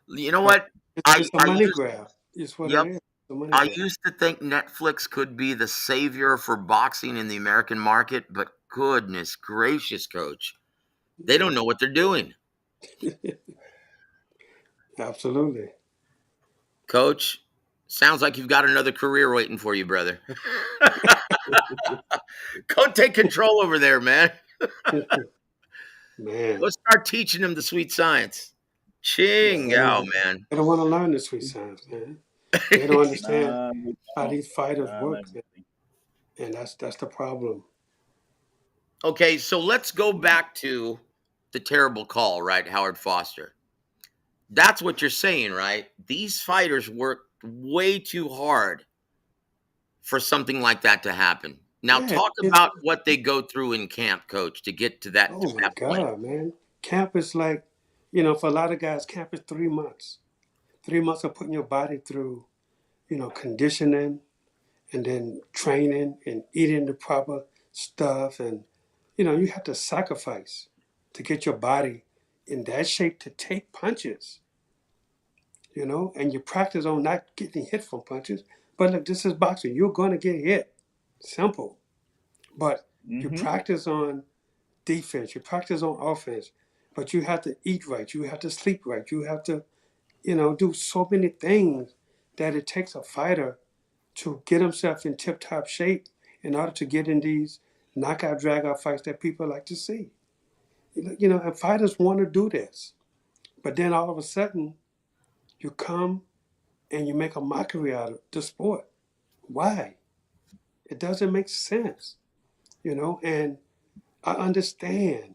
And You know what? it's a money grab. It's what Yep. it is. It's a money I grab. used to think Netflix could be the savior for boxing in the American market, but goodness gracious, Coach, they don't know what they're doing. Absolutely. Coach, sounds like you've got another career waiting for you, brother. Go take control over there, man. Man. Go start teaching them the sweet science. Ching, Yeah. man. They don't want to learn the sweet science, man. They don't understand Nah, we how don't. these fighters Nah, work, let man. me- And that's the problem. Okay, so let's go back to the terrible call, right? Howard Foster. That's what you're saying, right? These fighters worked way too hard for something like that to happen. Now, Yeah, talk about what they go through in camp, Coach, to get to that, oh my that point. God, man. Camp is like, for a lot of guys, camp is 3 months. 3 months of putting your body through, conditioning and then training and eating the proper stuff. And, you have to sacrifice to get your body in that shape to take punches, and you practice on not getting hit from punches. But look, this is boxing. You're going to get hit. Simple. But you Mhm. practice on defense, you practice on offense, but you have to eat right, you have to sleep right, you have to, do so many things that it takes a fighter to get himself in tip top shape in order to get in these knockout drag out fights that people like to see. And fighters want to do this. But then all of a sudden, you come and you make a mockery out of the sport. Why? It doesn't make sense, and I understand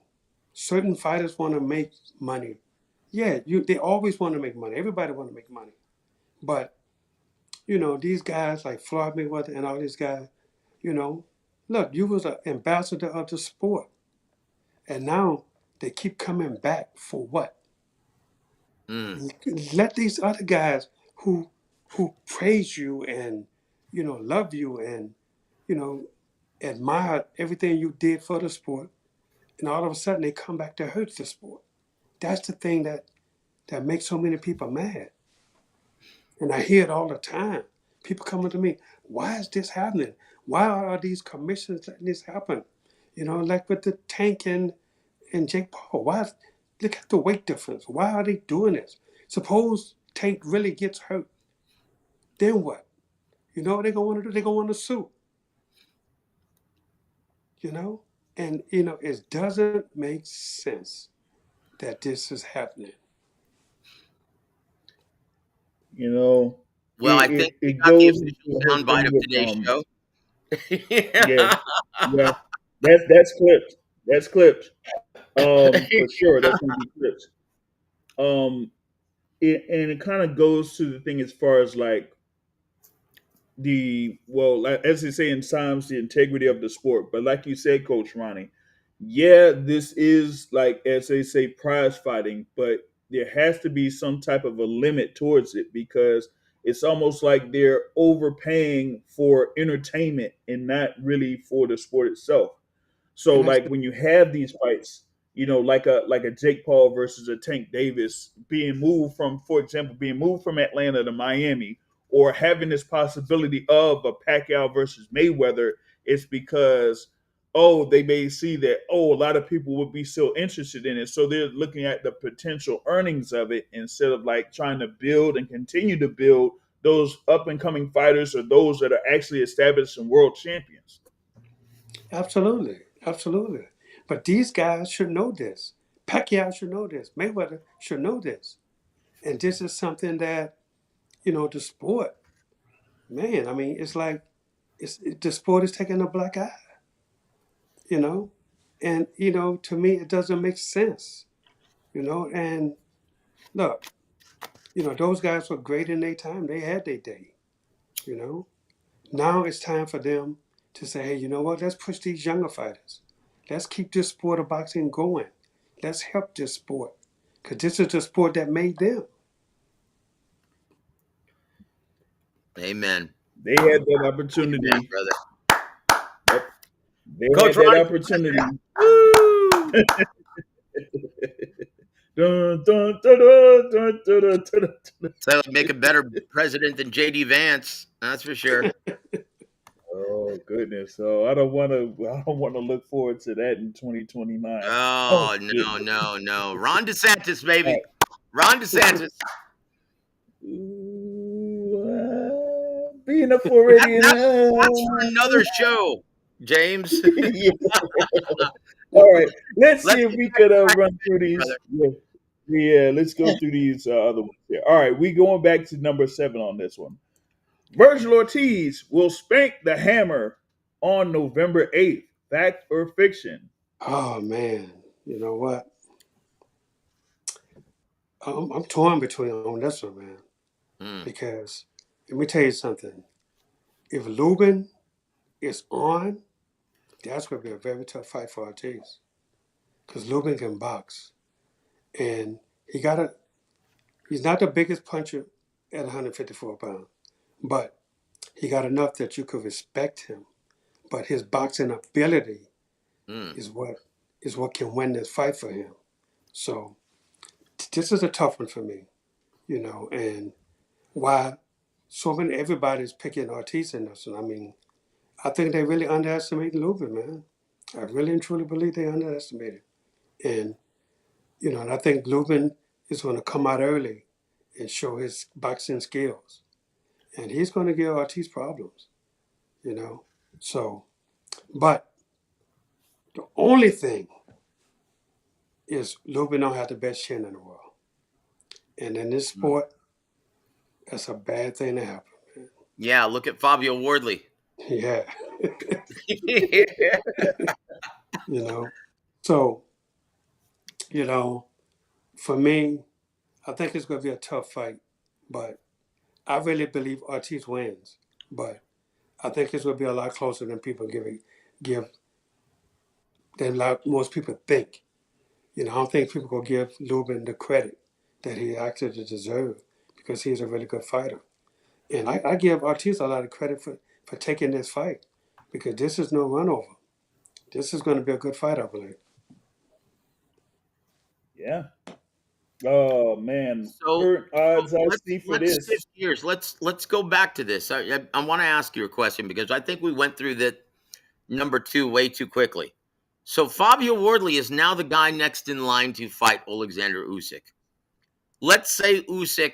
certain fighters want to make money. Yeah, they always want to make money. Everybody want to make money. But, these guys like Floyd Mayweather and all these guys, you know, look, you was an ambassador of the sport. And now they keep coming back for what? Mm. Let these other guys who praise you and love you and you know admire everything you did for the sport, and all of a sudden they come back to hurt the sport. That's the thing that makes so many people mad. And I hear it all the time. People coming to me, why is this happening? Why are these commissions letting this happen? Like with the Tank and Jake Paul. Look at the weight difference. Why are they doing this? Suppose Tank really gets hurt. Then what? You know what they're gonna want to do? They're gonna want to sue. You know? And it doesn't make sense that this is happening. You know, Well, I it think it, we it got the goes into official the whole soundbite thing of with today's show. yeah, yeah. That's clipped. That's clipped. For sure, that's gonna be clipped. And it kind of goes to the thing as far as like as they say in Psalms, the integrity of the sport. But like you said, Coach Ronnie, yeah, this is like as they say, prize fighting, but there has to be some type of a limit towards it because it's almost like they're overpaying for entertainment and not really for the sport itself. So And that's like when you have these fights, like a Jake Paul versus a Tank Davis being moved from, for example, being moved from Atlanta to Miami, or having this possibility of a Pacquiao versus Mayweather, it's because they may see that a lot of people would be still interested in it, so they're looking at the potential earnings of it instead of like trying to build and continue to build those up and coming fighters or those that are actually established and world champions. absolutely, absolutely. But these guys should know this. Pacquiao should know this. Mayweather should know this. And this is something that the sport, man. I mean, it's like the sport is taking a black eye. You know, and to me, it doesn't make sense. And look, those guys were great in their time. They had their day. You know, now it's time for them to say, hey, you know what? Let's push these younger fighters. Let's keep this sport of boxing going. Let's help this sport because this is the sport that made them. Amen. They had that Amen, opportunity. brother. Yep. They Coach had that Ronnie. opportunity. Woo! Dun, dun, dun, dun, dun, dun, dun, dun, dun. So that would make a better president than JD Vance. That's for sure. Oh goodness! So I don't want to. I don't want to look forward to that in 2029. Oh Oh, no, goodness! no, no. Ron DeSantis, baby. All Ron DeSantis. right. Being a Floridian. That's for another show, James. Yeah. All right. Let's Let's see if get we back could to run through these. brother. Yeah. Let's go through these other ones here. All right. We going back to number 7 on this one. Virgil Ortiz will spank the Hammer on November 8th. Fact or fiction? Oh man, you know what? I'm torn between on this one, man. Hmm. Because let me tell you something. If Lubin is on, that's going to be a very tough fight for Ortiz. Because Lubin can box, and he's not the biggest puncher at 154 pounds, but he got enough that you could respect him. But his boxing ability Hmm. is what can win this fight for him. So this is a tough one for me, and why everybody's picking Ortiz in this one. I mean, I think they really underestimate Lubin, man. I really and truly believe they underestimate it. And, and I think Lubin is going to come out early and show his boxing skills. And he's going to give Ortiz problems, you know. So, but the only thing is Lubin don't have the best chin in the world. And in this sport, that's a bad thing to happen. Yeah, look at Fabio Wardley. Yeah. Yeah. you know. So, you know, for me, I think it's going to be a tough fight, but I really believe Ortiz wins, but I think this will be a lot closer than people give than most people think. I don't think people will give Lubin the credit that he actually deserves because he's a really good fighter. And I give Ortiz a lot of credit for taking this fight because this is no run over. This is going to be a good fight, I believe. Yeah. Oh man, So, current odds I see for let's this. shift gears. Let's go back to this. I want to ask you a question because I think we went through that number 2 way too quickly. So Fabio Wardley is now the guy next in line to fight Alexander Usyk. Let's say Usyk,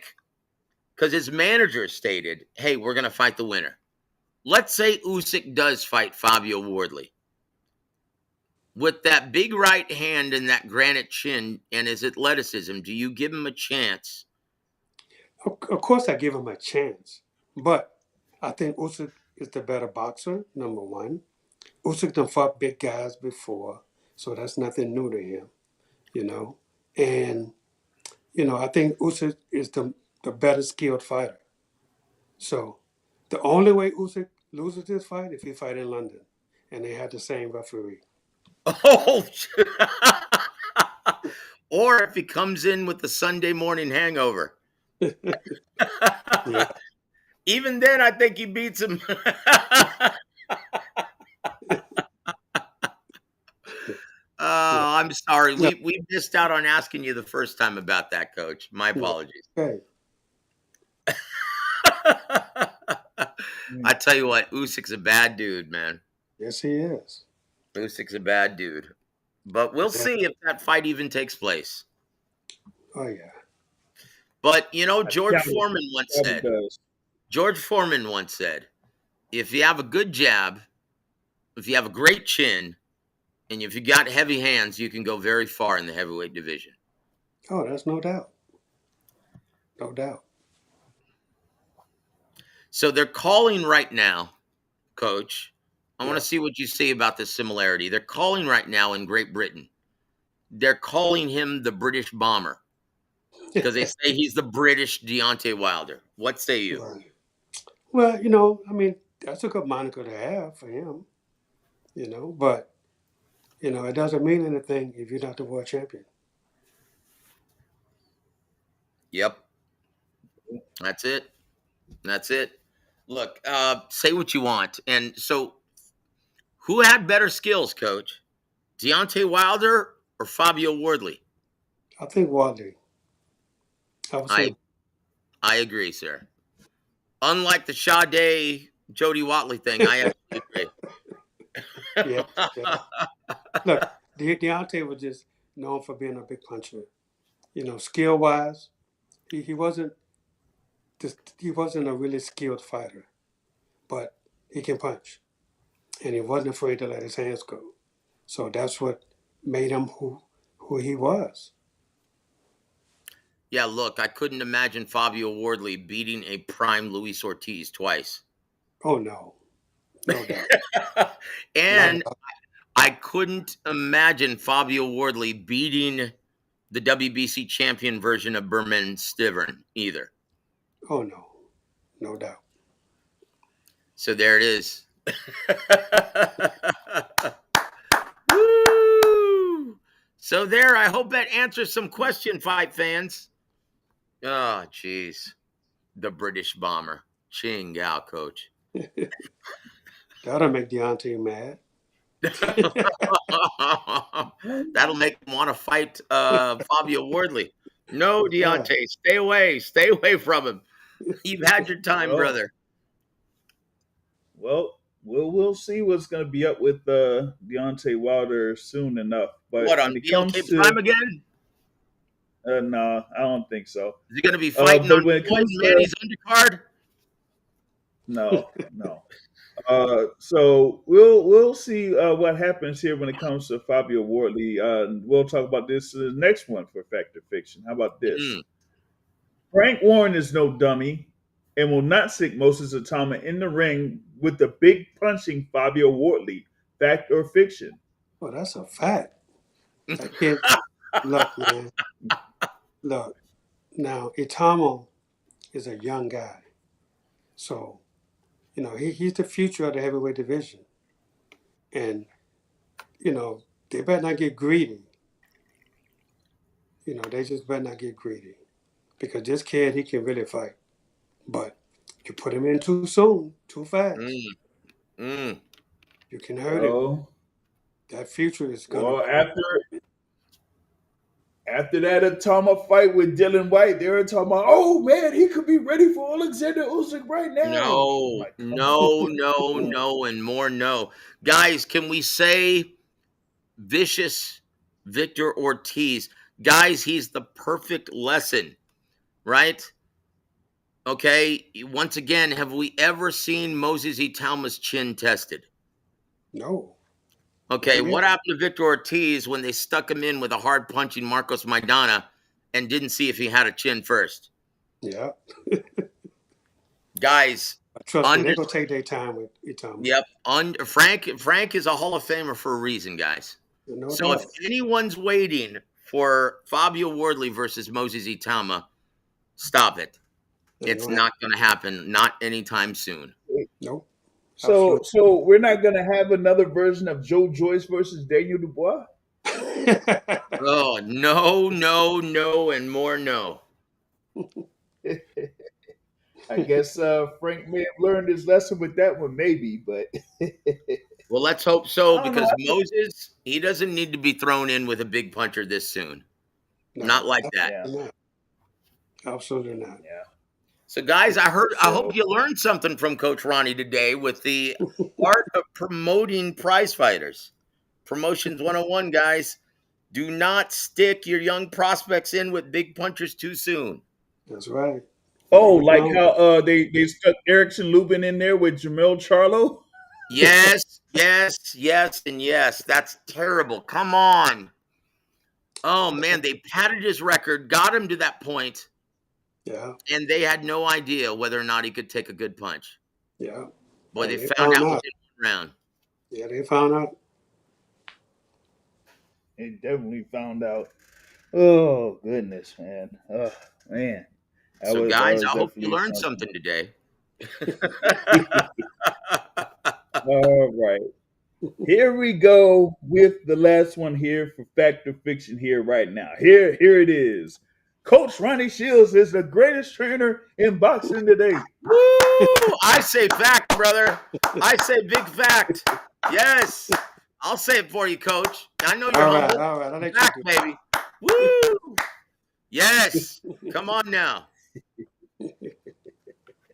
because his manager stated, "Hey, we're going to fight the winner." Let's say Usyk does fight Fabio Wardley. With that big right hand and that granite chin and his athleticism, do you give him a chance? Of course, I give him a chance, but I think Usyk is the better boxer. Number one, Usyk done fought big guys before, so that's nothing new to him. And I think Usyk is the better skilled fighter. So the only way Usyk loses this fight if he fight in London, and they had the same referee. Oh, or if he comes in with the Sunday morning hangover. Yeah. Even then, I think he beats him. I'm sorry. We missed out on asking you the first time about that, Coach. My apologies. Okay. I tell you what, Usyk's a bad dude, man. Yes, he is. Usyk's a bad dude. But we'll see if that fight even takes place. Oh, yeah. But, George Foreman once said, if you have a good jab, if you have a great chin, and if you got heavy hands, you can go very far in the heavyweight division. Oh, that's no doubt. No doubt. So they're calling right now, Coach. I want to see what you say about this similarity. They're calling right now in Great Britain. They're calling him the British Bomber because they say he's the British Deontay Wilder. What say you? Right. Well, that's a good moniker to have for him, but, it doesn't mean anything if you're not the world champion. Yep. That's it. Look, say what you want. And so who had better skills, Coach? Deontay Wilder or Fabio Wardley? I think Wardley. I agree, sir. Unlike the Sade Jody Watley thing, I actually agree. Yeah. Look, Deontay was just known for being a big puncher. Skill wise, he wasn't a really skilled fighter, but he can punch, and he wasn't afraid to let his hands go. So that's what made him who he was. Yeah, look, I couldn't imagine Fabio Wardley beating a prime Luis Ortiz twice. Oh no doubt. And I couldn't imagine Fabio Wardley beating the WBC champion version of Berman Stivern either. Oh no doubt. So there it is. Woo! So there, I hope that answers some question, fight fans. Oh, jeez. The British Bomber. Ching Gao, Coach. That'll make Deontay mad. That'll make him want to fight Fabio Wardley. No, Deontay, stay away from him. You've had your time, brother. Well, we'll see what's going to be up with Deontay Wilder soon enough. But what, on BLK Prime again? No, I don't think so. Is he going to be fighting on Manny's undercard? No. So we'll see what happens here when it comes to Fabio Wardley. We'll talk about this next one for Fact or Fiction. How about this? Frank Warren is no dummy and will not stick Moses Atama in the ring with the big punching Fabio Wardley. Fact or fiction? Well, that's a fact. Look, man. Look. Now, Itamo is a young guy. So, he's the future of the heavyweight division. And, they better not get greedy. They just better not get greedy. Because this kid, he can really fight. But you put him in too soon, too fast, you can hurt him. Oh, That future is going well, to. after that Atama fight with Dylan White, they were talking about, oh man, he could be ready for Alexander Usyk right now. I'm No, like, come no, no, on. no, and more no. Guys, can we say vicious Victor Ortiz? Guys, he's the perfect lesson, right? Okay, once again, have we ever seen Moses Itama's chin tested? No. Okay, Not what yet. happened to Victor Ortiz when they stuck him in with a hard punching Marcos Maidana and didn't see if he had a chin first? Yeah. Guys, But trust me, they're going to take their time with Itama. yep, Frank is a Hall of Famer for a reason, guys. No So doubt. if anyone's waiting for Fabio Wardley versus Moses Itama, stop it. It's not going to happen, not anytime soon. Nope. So we're not gonna have another version of Joe Joyce versus Daniel Dubois. Oh, no, no, no, and more no. I guess Frank may have learned his lesson with that one, maybe, but Well, let's hope so, I don't because know. Moses, he doesn't need to be thrown in with a big puncher this soon. No, Not like that. Yeah. not. Absolutely not. Yeah. So, guys, I hope you learned something from Coach Ronnie today with the art of promoting prize fighters. Promotions 101, guys. Do not stick your young prospects in with big punchers too soon. That's right. Oh, like how they stuck Erickson Lubin in there with Jamel Charlo? Yes, yes, yes, and yes. That's terrible. Come on. Oh, man, they padded his record, got him to that point, Yeah. and they had no idea whether or not he could take a good punch. Yeah. Boy, And they they found found out out. within one round. Yeah, they found out. They definitely found out. Oh goodness, man. Oh man. So, guys, I hope you definitely learned something today. All right. Here we go with the last one here for Fact or Fiction here right now. Here it is. Coach Ronnie Shields is the greatest trainer in boxing today. Woo! I say fact, brother. I say big fact. Yes. I'll say it for you, Coach. I know you're All right. humble. All right. I think Fact, you do. baby. Woo! Yes. Come on now.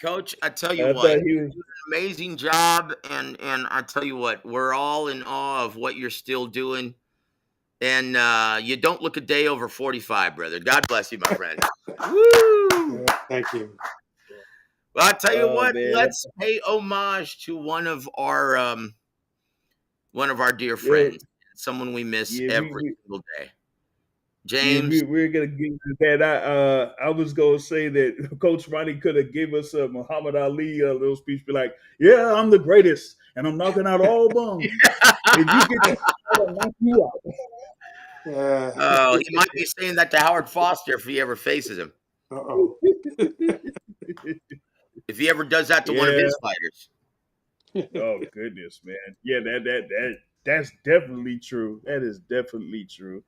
Coach, I tell you I what, thought he was amazing job, and I tell you what, we're all in awe of what you're still doing, and you don't look a day over 45, brother. God bless you, my friend. Woo! Yeah, thank you. Well, I tell you Oh, what, man. let's pay homage to one of our dear friends, someone we miss Yeah, every single day. yeah, James, we're gonna give you that. I was gonna say that Coach Ronnie could have gave us a Muhammad Ali little speech, be like, "Yeah, I'm the greatest, and I'm knocking out all bums. If you get that, I'll knock you out." Yeah. he might be saying that to Howard Foster if he ever faces him. Uh-oh. If he ever does that to one of Yeah. his fighters. Oh goodness, man. Yeah, that's definitely true. That is definitely true.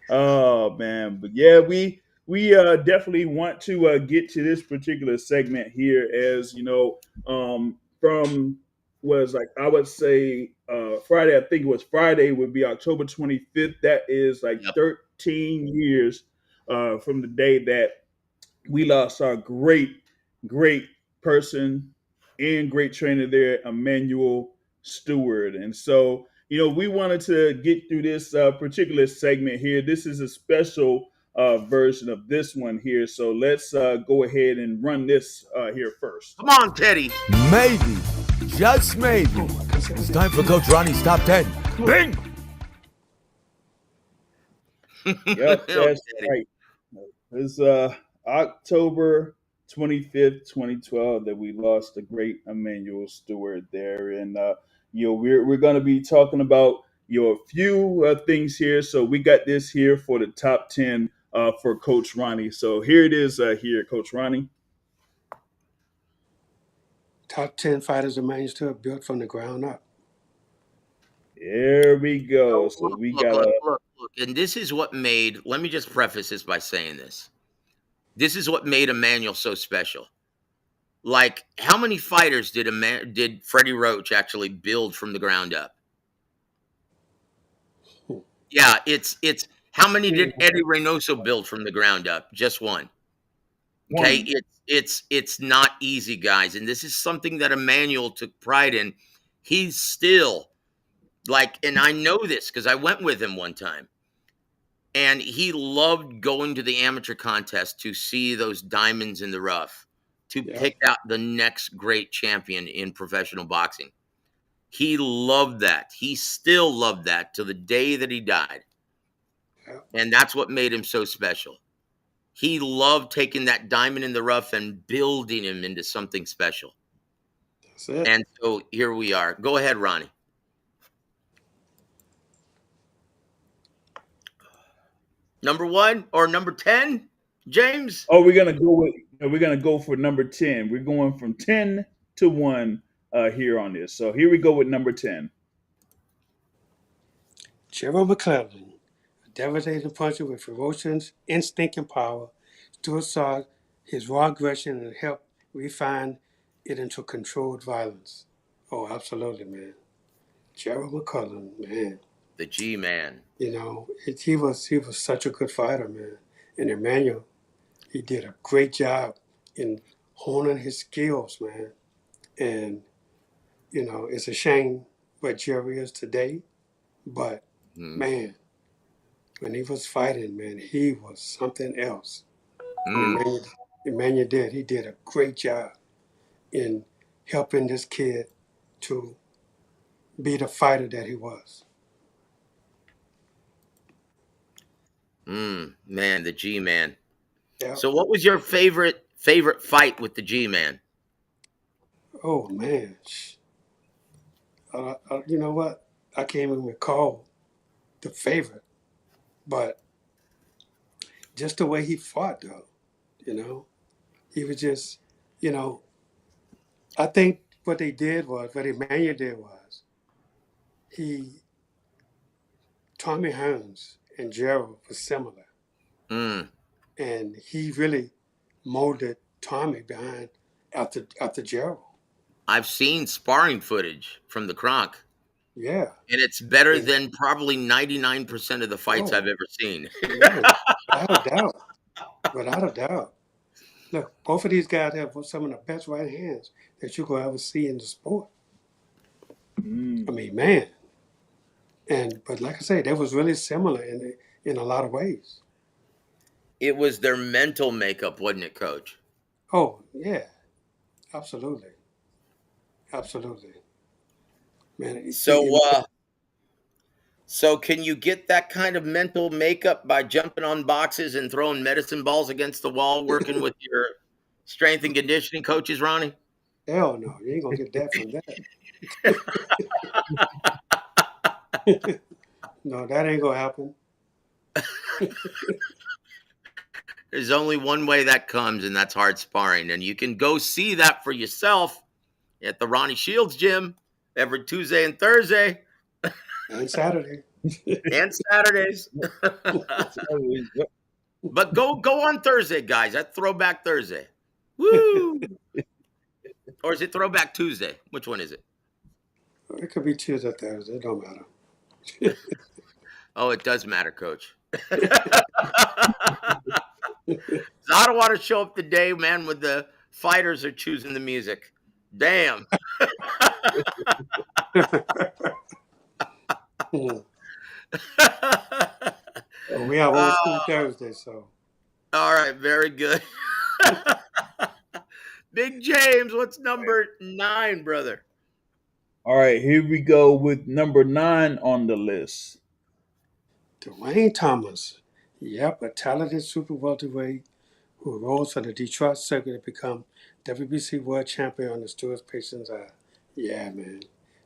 Oh man, but yeah, we definitely want to get to this particular segment here, as you know, from was like I would say Friday. I think it was Friday would be October 25th. That is like Yep. 13 years from the day that we lost our great person and great trainer there, Emmanuel Steward. And so, we wanted to get through this particular segment here. This is a special version of this one here. So let's go ahead and run this here first. Come on, Teddy. Maybe, just maybe, it's time for Coach Ronnie's Top 10. Bing! Yep, Oh, that's Teddy. right. It's October 25th, 2012 that we lost the great Emmanuel Steward there. And, we're going to be talking about, a few things here. So we got this here for the top 10 for Coach Ronnie. So here it is here, Coach Ronnie. top 10 fighters Emmanuel Steward built from the ground up. There we go. So So we look, got look, a look, look. And this is what made, let me just preface this by saying this. This is what made Emmanuel so special. Like, how many fighters did Freddie Roach actually build from the ground up? Yeah, it's how many did Eddie Reynoso build from the ground up? Just one. Okay, one. it's not easy, guys, and this is something that Emmanuel took pride in. He's still like, and I know this because I went with him one time, and he loved going to the amateur contest to see those diamonds in the rough, to Yeah. pick out the next great champion in professional boxing. He loved that. He still loved that to the day that he died. Yeah. And that's what made him so special. He loved taking that diamond in the rough and building him into something special. That's it. And so here we are. Go ahead, Ronnie. Number 1 or number 10, James? Oh, we're gonna go for number 10. We're going from 10 to 1 here on this. So here we go with number 10. Gerald McClellan, a devastating puncher with ferocious instinct and power. Stewart saw his raw aggression and helped refine it into controlled violence. Oh, absolutely, man. Gerald McClellan, man. The G-Man. You know, he was such a good fighter, man. And Emmanuel, he did a great job in honing his skills, man. And, you know, it's a shame what Jerry is today, but man, when he was fighting, man, he was something else. Emmanuel he did a great job in helping this kid to be the fighter that he was. Man, the G-Man. Yeah. So what was your favorite fight with the G-Man? Oh, man. You know what? I can't even recall the favorite, but just the way he fought, though, you know, he was just, you know, I think what Emmanuel did was, Tommy Hearns and Gerald were similar. And he really molded Tommy behind after Gerald. I've seen sparring footage from the Kronk. Yeah. And it's better than probably 99% of the fights I've ever seen. Without a doubt. Without a doubt. Look, both of these guys have some of the best right hands that you could ever see in the sport. I mean, man. But like I say, they was really similar in a lot of ways. It was their mental makeup, wasn't it, Coach? Oh, yeah. Absolutely. Absolutely. Man, so can you get that kind of mental makeup by jumping on boxes and throwing medicine balls against the wall, working with your strength and conditioning coaches, Ronnie? Hell no, you ain't gonna get that from that. No, that ain't gonna happen. There's only one way that comes, and that's hard sparring. And you can go see that for yourself at the Ronnie Shields gym every Tuesday and Thursday. And Saturday. And Saturdays. But go on Thursday, guys. That's Throwback Thursday. Woo! Or is it Throwback Tuesday? Which one is it? It could be Tuesday, Thursday. It don't matter. Oh, it does matter, Coach. I don't want to show up the day, man, when the fighters are choosing the music. Damn. We have old school Thursday, so. All right, very good. Big James, what's number 9, brother? All right, here we go with number 9 on the list. Dwayne Thomas. Yep, a talented super welterweight who rose for the Detroit circuit to become WBC world champion on the Stewart's patient's eye. Yeah, man.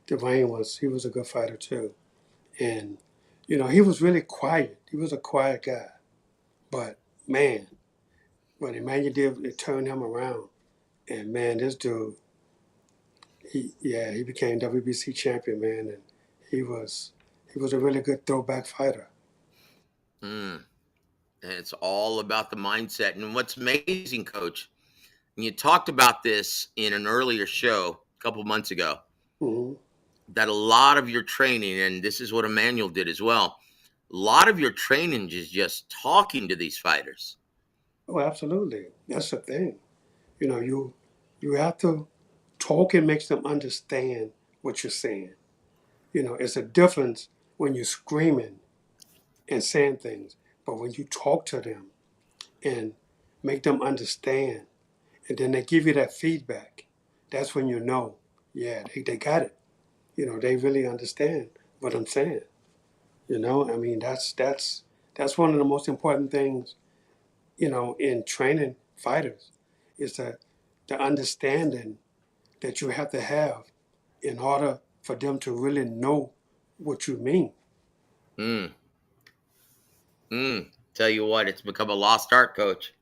Dwayne was a good fighter too. And, you know, he was really quiet. He was a quiet guy. But, man, what Emmanuel did, it turned him around. And, man, this dude, he became WBC champion, man, and he was a really good throwback fighter. Mm. And it's all about the mindset. And what's amazing, Coach, and you talked about this in an earlier show a couple months ago, Hmm. that a lot of your training, and this is what Emmanuel did as well, a lot of your training is just talking to these fighters. Oh, absolutely. That's the thing. You have to talk and makes them understand what you're saying. It's a difference when you're screaming and saying things, but when you talk to them and make them understand, and then they give you that feedback, that's when you know, yeah, they got it. They really understand what I'm saying. I mean, that's one of the most important things, in training fighters, is the understanding that you have to have in order for them to really know what you mean. Mm. Tell you what, it's become a lost art, Coach.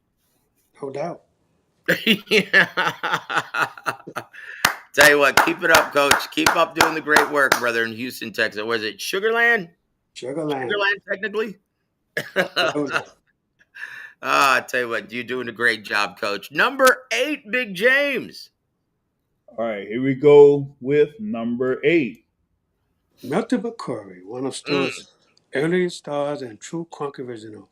No doubt. Yeah. Tell you what, keep it up, Coach. Keep up doing the great work, brother, in Houston, Texas. Was it Sugarland? Sugarland. Sugarland, technically. Absolutely. I tell you what, you're doing a great job, Coach. Number 8, Big James. All right, here we go with number 8. Milton McCurry, one of Mm. Stewart's earliest stars and true crunk original.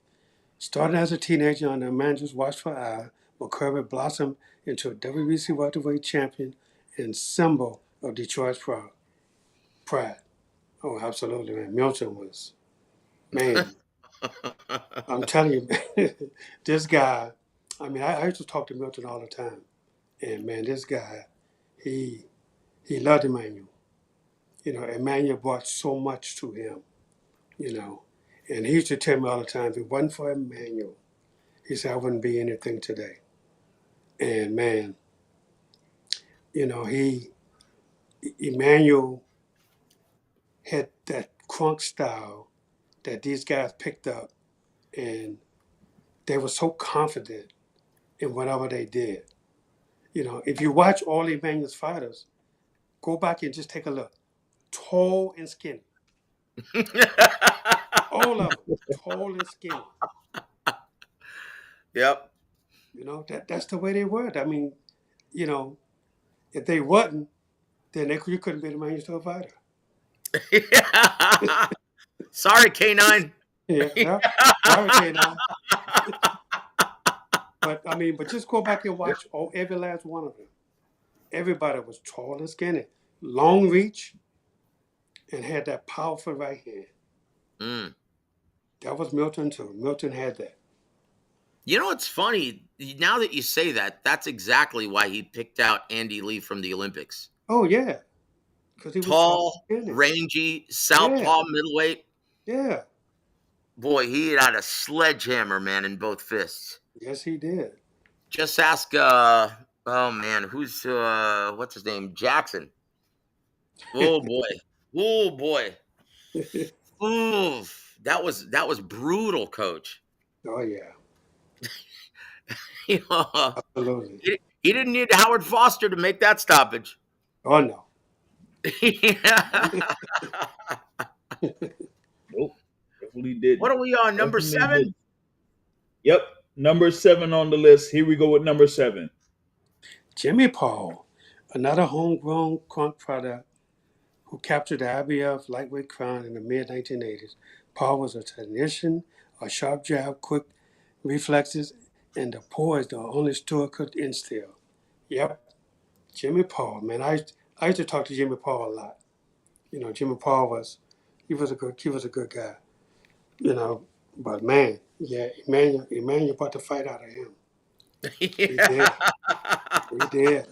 Started as a teenager under Emmanuel's watchful eye, McCurry blossomed into a WBC welterweight champion and symbol of Detroit's pride. Oh, absolutely, man. Milton was, man, I'm telling you, man, this guy, I mean, I used to talk to Milton all the time. And man, this guy, he loved Emmanuel. Emmanuel brought so much to him, you know. And he used to tell me all the time, if it wasn't for Emmanuel, he said, I wouldn't be anything today. And man, Emmanuel had that crunk style that these guys picked up, and they were so confident in whatever they did. If you watch all Emmanuel's fighters, go back and just take a look. Tall and skinny. All of them, tall and skinny. Yep. That's the way they were. I mean, you know, if they wasn't, then you couldn't be the Emmanuel fighter. Sorry, K9. Yeah, yeah. Sorry, K9. But just go back and watch every last one of them. Everybody was tall and skinny, long reach, and had that powerful right hand. Mm. That was Milton too. Milton had that. You know what's funny? Now that you say that, that's exactly why he picked out Andy Lee from the Olympics. Oh yeah, because he was Tall, and skinny. rangy, southpaw middleweight. Yeah. Boy, he had a sledgehammer, man, in both fists. Yes, he did. Just ask, oh man, what's his name? Jackson. Oh boy. Oh boy. Ooh, that was brutal, Coach. Oh yeah, You know, absolutely. he didn't need Howard Foster to make that stoppage. Oh no. Nope, definitely did. What are we on? Number Definitely 7? did. Yep, number 7 on the list. Here we go with number 7. Jimmy Paul, another homegrown crunk product who captured the IBF lightweight crown in the mid-1980s. Paul was a technician, a sharp jab, quick reflexes, and the poise the only Stewart could instill. Yep, Jimmy Paul, man. I used to talk to Jimmy Paul a lot. Jimmy Paul was a good guy. But man, yeah, Emmanuel brought the fight out of him. He did. He did.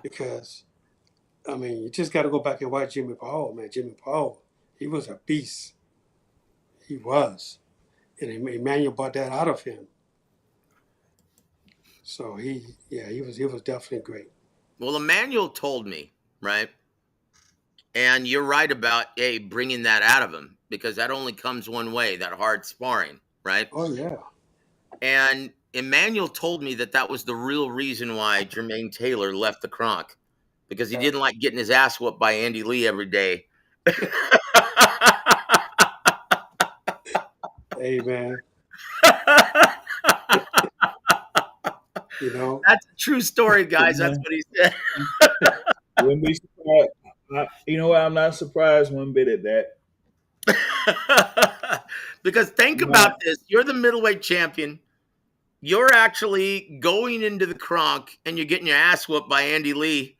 Because I mean, you just got to go back and watch Jimmy Paul, man. Jimmy Paul, he was a beast. He was. And Emmanuel brought that out of him. So he was definitely great. Well, Emmanuel told me, right? And you're right about, bringing that out of him, because that only comes one way, that hard sparring, right? Oh, yeah. And Emmanuel told me that was the real reason why Jermaine Taylor left the Kronk, because he Yeah. didn't like getting his ass whooped by Andy Lee every day. Hey, man, you know, That's a true story, guys. That's what he said. Wouldn't be surprised. You know what? I'm not surprised one bit at that. Because think Not, about this. You're the middleweight champion. You're actually going into the Kronk and you're getting your ass whooped by Andy Lee.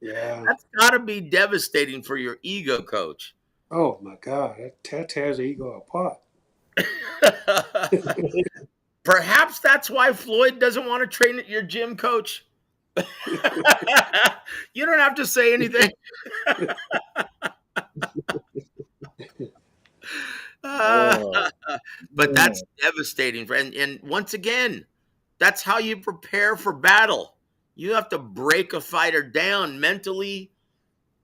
yeah. That's got to be devastating for your ego, coach. Oh my God, that tears the ego apart. Perhaps that's why Floyd doesn't want to train at your gym, coach. You don't have to say anything. oh, But that's man. devastating. And once again, that's how you prepare for battle. You have to break a fighter down mentally,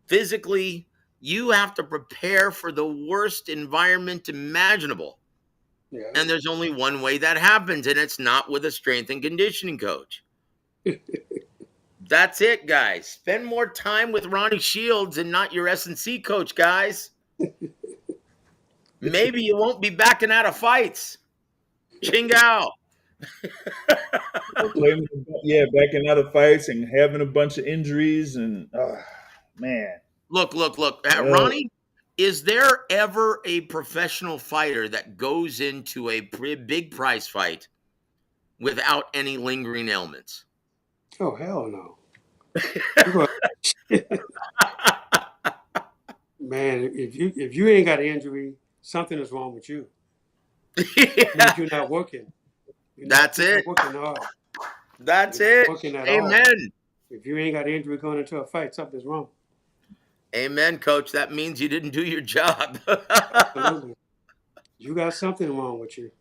physically. You have to prepare for the worst environment imaginable. Yeah. And there's only one way that happens, and it's not with a strength and conditioning coach. That's it, guys. Spend more time with Ronnie Shields and not your S&C coach, guys. Maybe you won't be backing out of fights. Chingao. Yeah, backing out of fights and having a bunch of injuries and man. Look. Uh, Ronnie, is there ever a professional fighter that goes into a big prize fight without any lingering ailments? Oh hell no. Man, if you ain't got an injury, something is wrong with you. Means you're not working. That's it. Not working hard. That's You're it. not working at all. Amen. If you ain't got an injury going into a fight, something's wrong. Amen, coach. That means you didn't do your job. Absolutely. You got something wrong with you.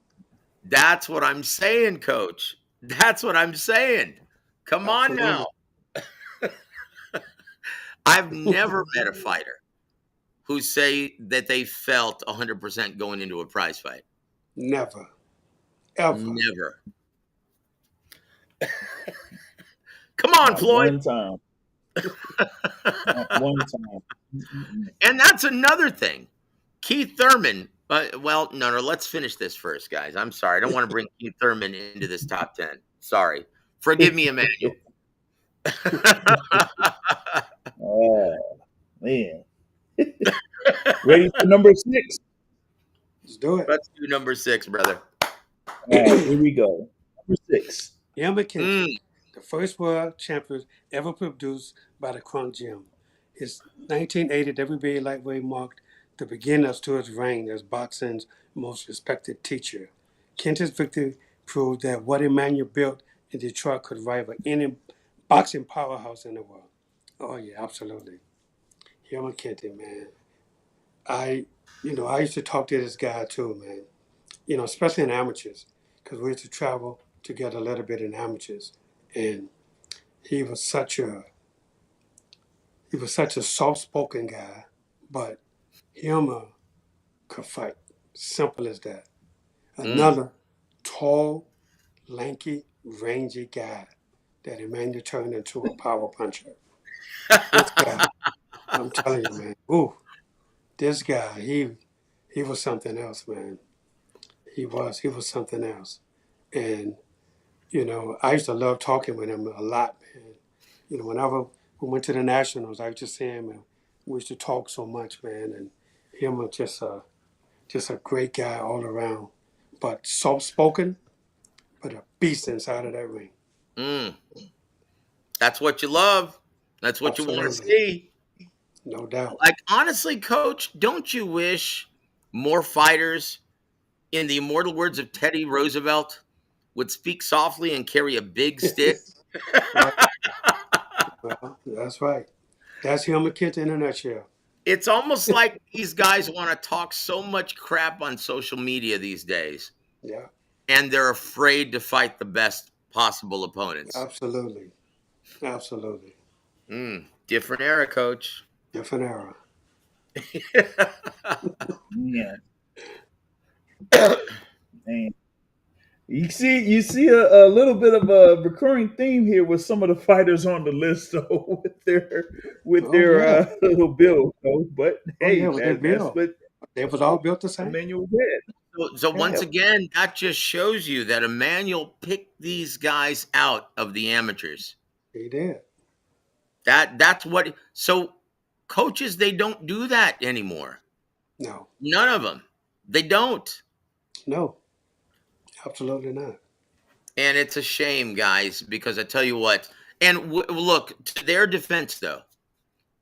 That's what I'm saying, coach. That's what I'm saying. Come on now. I've never met a fighter who say that they felt 100% going into a prize fight. Never. Ever. Never. Come on, not Floyd. one time. Not one time. And that's another thing. Keith Thurman. Well, no. Let's finish this first, guys. I'm sorry. I don't want to bring Keith Thurman into this top 10. Sorry. Forgive me, Emmanuel. Oh man. Ready for number 6? Let's do it. Let's do number 6, brother. All right, here we go. Number 6. Emmanuel Steward, the first world champion ever produced by the Kronk Gym. His 1980 WBA lightweight marked the beginning of Stewart's reign as boxing's most respected teacher. Kenton's victory proved that what Emmanuel built in Detroit could rival any boxing powerhouse in the world. Oh yeah, absolutely. Emmanuel Kenton, man. I used to talk to this guy too, man. Especially in amateurs, because we used to travel together a little bit in amateurs, and he was such a soft-spoken guy, but him could fight. Simple as that. Another tall, lanky, rangy guy that Emmanuel turned into a power puncher. This guy, I'm telling you, man. Ooh, this guy, he was something else, man. He was something else. And, I used to love talking with him a lot, man. Whenever we went to the Nationals, I used to see him and we used to talk so much, man. And him was just a great guy all around. But soft-spoken, but a beast inside of that ring. That's what you love. That's what you want to see. No doubt. Like, honestly, coach, don't you wish more fighters, in the immortal words of Teddy Roosevelt, would speak softly and carry a big stick? Well, that's right. That's Emmanuel Kenton in a nutshell. It's almost like these guys want to talk so much crap on social media these days. Yeah. And they're afraid to fight the best possible opponents. Absolutely. Absolutely. Different era, coach. Different era. Yeah. Man. You see a little bit of a recurring theme here with some of the fighters on the list, though, with Oh their yeah, little bill. Though. But oh yeah, hey, with their that's bill, what they was all built the same. Emmanuel did. So Yeah, once again, that just shows you that Emmanuel picked these guys out of the amateurs. he did. That's what. So coaches, they don't do that anymore. No, None of them. They don't. no, absolutely not. And it's a shame, guys, because I tell you what. And look, to their defense, though,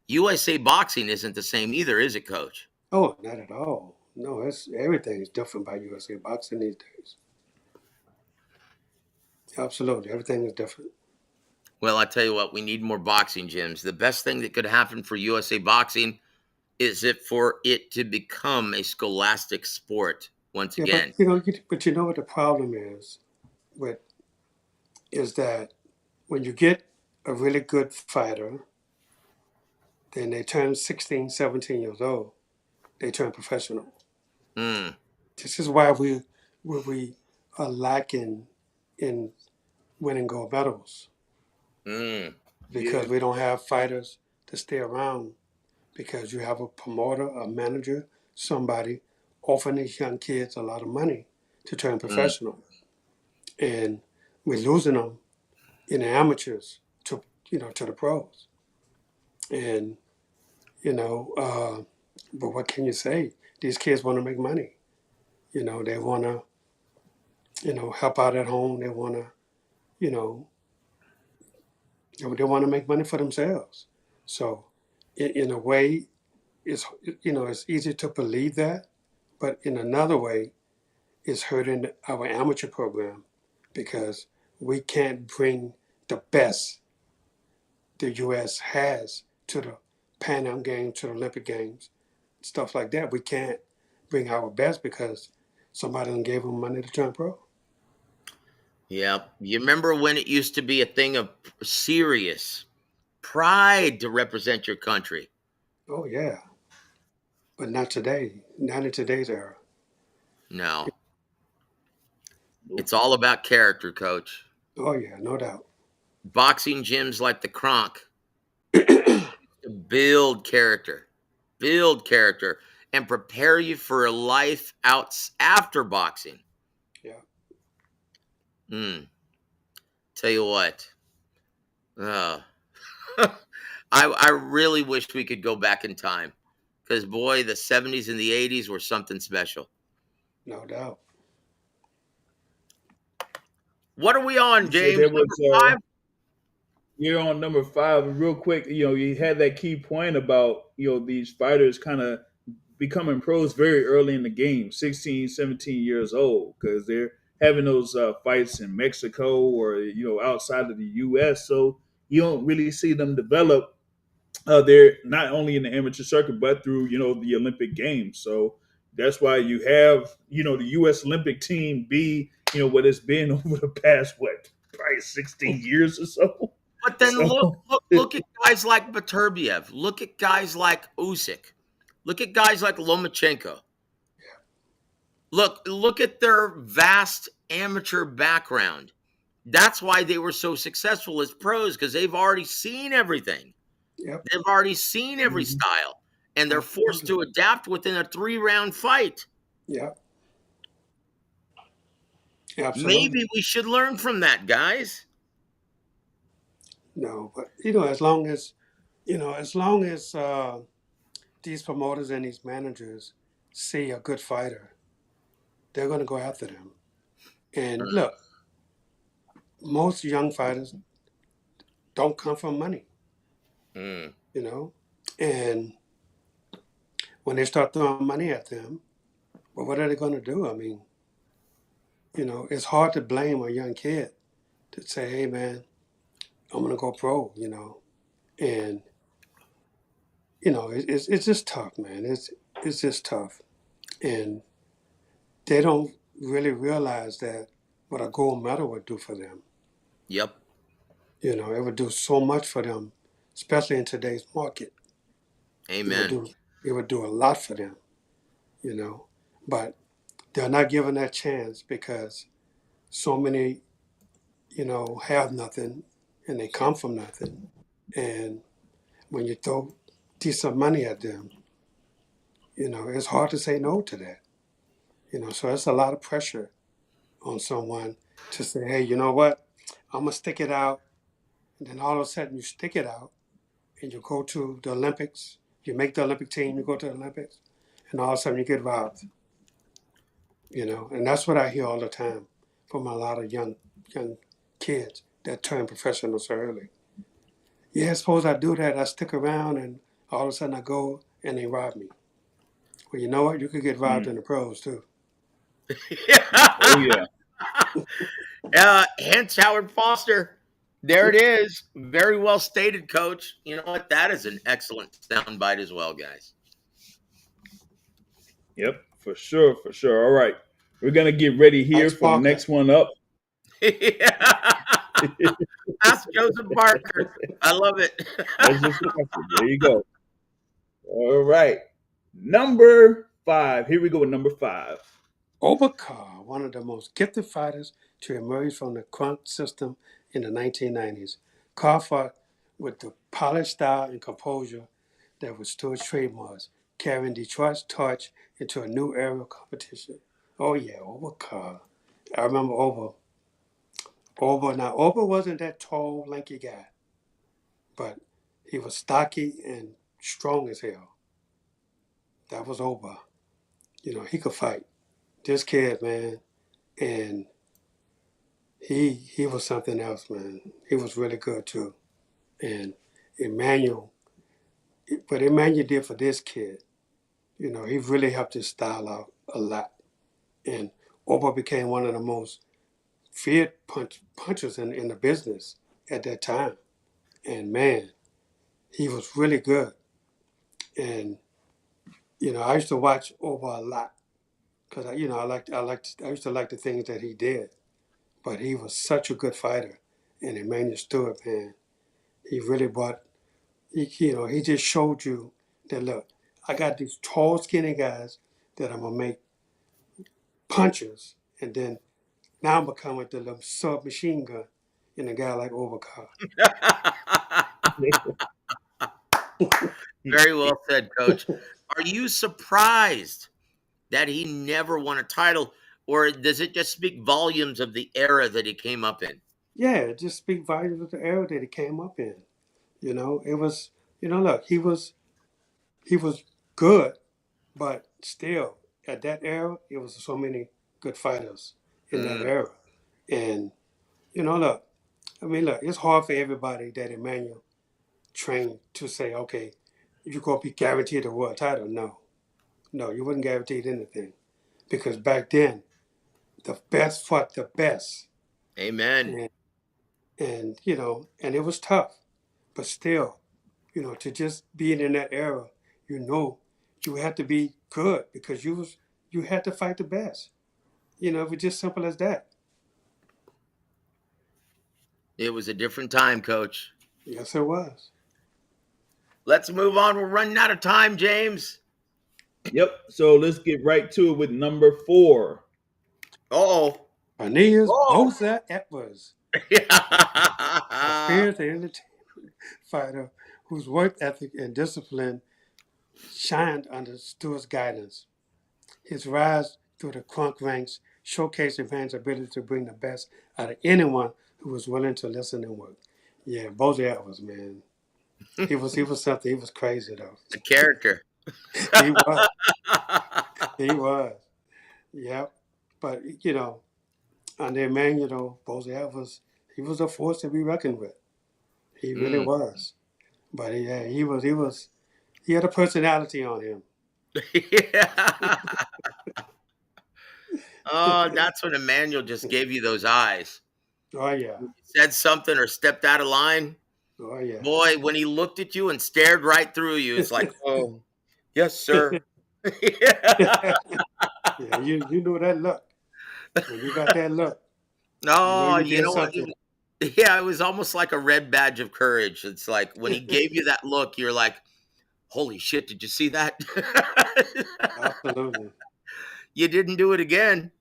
USA boxing isn't the same either, is it, Coach? Oh, not at all. No, it's everything is different by USA boxing these days. Absolutely, everything is different. Well, I tell you what, we need more boxing gyms. The best thing that could happen for USA boxing is for it to become a scholastic sport once Yeah, but again. but you know what the problem is with is that when you get a really good fighter, then they turn 16, 17 years old, they turn professional. Mm, This is why we are lacking in winning gold medals mm, because Yeah, we don't have fighters to stay around because you have a promoter, a manager, somebody offering these young kids a lot of money to turn mm. professional, and we're losing them in the amateurs to the pros, and you know, but what can you say? These kids want to make money. They want to help out at home. They want to you know they want to make money for themselves. So in a way, it's it's easy to believe that, but in another way, it's hurting our amateur program because we can't bring the best the U.S. has to the Pan Am Games, to the Olympic Games, stuff like that. We can't bring our best because somebody done gave them money to turn pro. Yeah. You remember when it used to be a thing of serious pride to represent your country? Oh yeah, but not today. Not in today's era. No. nope. It's all about character, Coach. Oh yeah, no doubt. Boxing gyms like the Kronk build character, and prepare you for a life out after boxing. Yeah. Hmm. Tell you what, uh, I really wish we could go back in time because boy, the '70s and the '80s were something special. No doubt. What are we on, You said James? there was Number five? you're on number five, and real quick, you had that key point about these fighters kind of becoming pros very early in the game, 16, 17 years old, because they're having those fights in Mexico or outside of the U.S. So you don't really see them develop. They're not only in the amateur circuit, but through the Olympic Games. So that's why you have the U.S. Olympic team be what it's been over the past probably 16 years or so. But then look, So look, look at guys like Baturbiev. Look at guys like Usyk. Look at guys like Lomachenko. Look at their vast amateur background. That's why they were so successful as pros because they've already seen everything. Yep. They've already seen every mhm. style, and they're forced Absolutely. to adapt within a 3-round fight. Yep. Absolutely. Maybe we should learn from that, guys. No, but as long as these promoters and these managers see a good fighter, they're going to go after them. And look, most young fighters don't come from money, Mm, you know, and when they start throwing money at them, well, what are they going to do? I mean, it's hard to blame a young kid to say, "Hey, man, I'm going to go pro," and it's just tough, man. It's just tough, and they don't really realize that what a gold medal would do for them. yep. It would do so much for them, especially in today's market. It would Amen. do it would do a lot for them, you know. But they're not given that chance because so many, have nothing and they come from nothing. And when you throw decent money at them, it's hard to say no to that. So it's a lot of pressure on someone to say, hey, you know what? I'm gonna stick it out. And then all of a sudden you stick it out and you go to the Olympics, you make the Olympic team, you go to the Olympics, and all of a sudden you get robbed. And that's what I hear all the time from a lot of young kids that turn professional so early. Yeah, suppose I do that, I stick around and all of a sudden I go and they rob me. Well, you know what? You could get robbed in the pros too. Oh yeah. Hence Howard Foster. There it is. Very well stated, Coach. You know what? That is an excellent soundbite as well, guys. Yep, for sure, for sure. All right. We're gonna get ready here Thanks, for the Parker. next one up. Ask Joseph Parker. I love it. That's just there you go. All right. Number 5. Here we go with number 5. Obakar, one of the most gifted fighters to emerge from the crunk system in the 1990s. Carr fought with the polished style and composure that was Stewart's trademarks, carrying Detroit's torch into a new era of competition. Oh yeah, Obakar. I remember Oba. Now Oba wasn't that tall, lanky guy, but he was stocky and strong as hell. That was Oba. He could fight. This kid, man, and he was something else, man. He was really good too. And Emmanuel, what Emmanuel did for this kid, he really helped his style out a lot. And Oba became one of the most feared punchers in the business at that time. And man, he was really good. And I used to watch Oba a lot because I used to like the things that he did. But he was such a good fighter. And Emmanuel Steward, man, he really brought, he just showed you that, look, I got these tall, skinny guys that I'm going to make punchers. And then now I'm becoming the little submachine gun in a guy like Obakar. Very well said, Coach. Are you surprised that he never won a title, or does it just speak volumes of the era that he came up in? Yeah, it just speaks volumes of the era that he came up in. It was, look, he was good, but still at that era, it was so many good fighters in that era. And, look, it's hard for everybody that Emmanuel trained to say, okay, you're going to be guaranteed a world title. No, you wasn't guaranteed anything. Because back then, the best fought the best. Amen. And and it was tough. But still, to just being in that era, you had to be good because you had to fight the best. It was just simple as that. It was a different time, Coach. Yes, it was. Let's move on. We're running out of time, James. Yep. So let's get right to it with number 4. Uh-oh. Aeneas Bosa Edwards. Yeah. A fierce and entertaining fighter whose work ethic and discipline shined under Stewart's guidance. His rise through the crunk ranks showcased the man's ability to bring the best out of anyone who was willing to listen and work. Yeah, Bosa Edwards, man. He was something. He was crazy though. The character. He was. He was. Yep. But under Emmanuel, Bosa Edwards, he was a force to be reckoned with. He really was. But he had a personality on him. Yeah. Oh, that's when Emmanuel just gave you those eyes. Oh yeah. Said something or stepped out of line. Oh yeah. Boy, when he looked at you and stared right through you, it's like, oh, yes, sir. Yeah, you know that look. When you got that look. No, you know what? Yeah, it was almost like a red badge of courage. It's like when he gave you that look, you're like, holy shit, did you see that? Absolutely. You didn't do it again.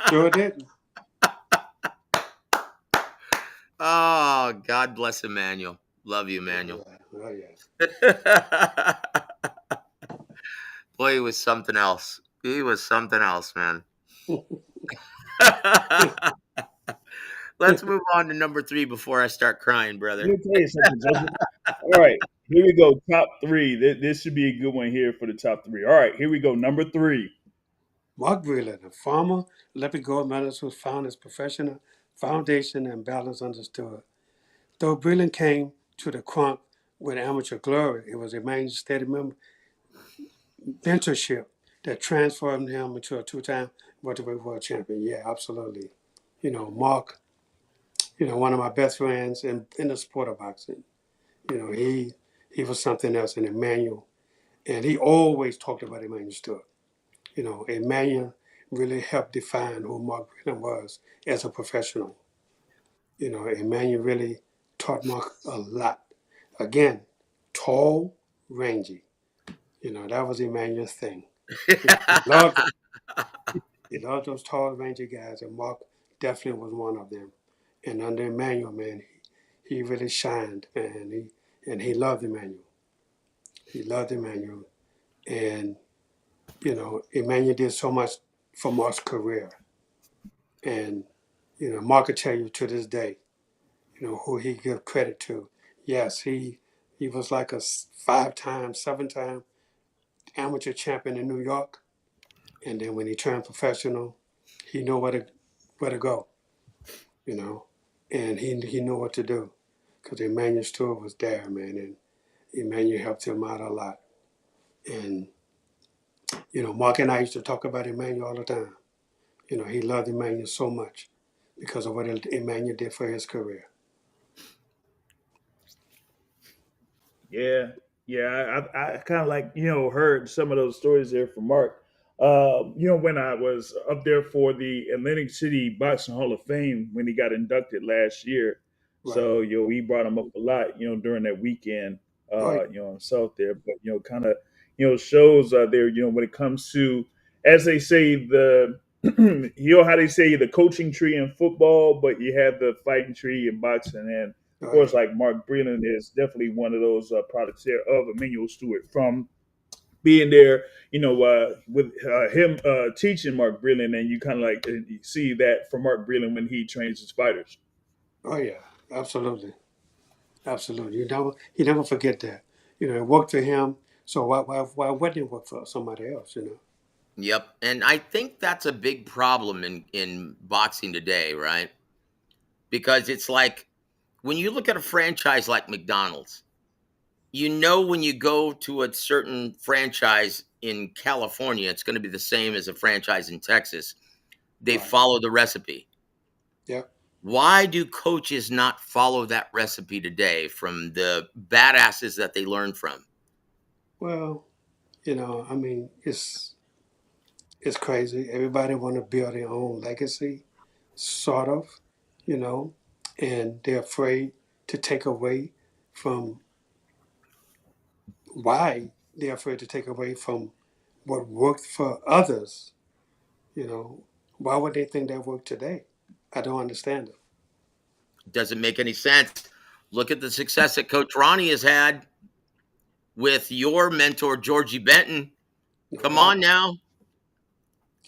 Sure didn't. Oh, God bless Emmanuel. Love you, Oh Emmanuel. yeah. Oh yeah. Boy, he was something else. He was something else, man. Let's move on to number 3 before I start crying, Let brother. me tell you something, Joseph. All right, here we go. Top three. This should be a good one here for the top three. All right, here we go. Number three. Mark Breland, a former Olympic gold medalist, who found his professional foundation and balance understood. Though Breland came to the crunk with amateur glory, it was Emmanuel steady mentorship that transformed him into a two-time welterweight world champion. Yeah, absolutely. Mark, one of my best friends in the sport of boxing. He was something else, and Emmanuel, and he always talked about Emmanuel Steward. Emmanuel really helped define who Mark Breland was as a professional. Emmanuel really taught Mark a lot. Again, tall, rangy. That was Emmanuel's thing. He loved it. He loved those tall, rangy guys, and Mark definitely was one of them. And under Emmanuel, man, he really shined, man. He loved Emmanuel. He loved Emmanuel, and Emmanuel did so much for Mark's career. And Mark could tell you to this day, who he give credit to. Yes, he was like a 5-time, 7-time amateur champion in New York, and then when he turned professional, he knew where to go, and he knew what to do, because Emmanuel Stewart was there, man, and Emmanuel helped him out a lot. And Mark and I used to talk about Emmanuel all the time. He loved Emmanuel so much because of what Emmanuel did for his career. Yeah, yeah. I kind of like heard some of those stories there from Mark. When I was up there for the Atlantic City Boxing Hall of Fame when he got inducted last year, Right. so we brought him up a lot during that weekend. Oh, yeah. Himself there, but kind of shows there when it comes to, as they say, the how they say the coaching tree in football, but you have the fighting tree in boxing. And of Oh, course, yeah. like Mark Breland is definitely one of those products there of Emmanuel Stewart from being there, with him teaching Mark Breland, and you kind of like you see that from Mark Breland when he trains his fighters. Oh, yeah. Absolutely. Absolutely. He never forget that. It worked for him. So why wouldn't it work for somebody else? Yep. And I think that's a big problem in boxing today, right? Because it's like when you look at a franchise like McDonald's, when you go to a certain franchise in California, it's going to be the same as a franchise in Texas. They Right. follow the recipe. Yep. Why do coaches not follow that recipe today from the badasses that they learn from? Well, I mean, it's crazy. Everybody want to build their own legacy, sort of, you know, and they're afraid to take away from why they're afraid to take away from what worked for others. Why would they think that worked today? I don't understand it. Doesn't make any sense. Look at the success that Coach Ronnie has had with your mentor, Georgie Benton. No Come doubt. on now.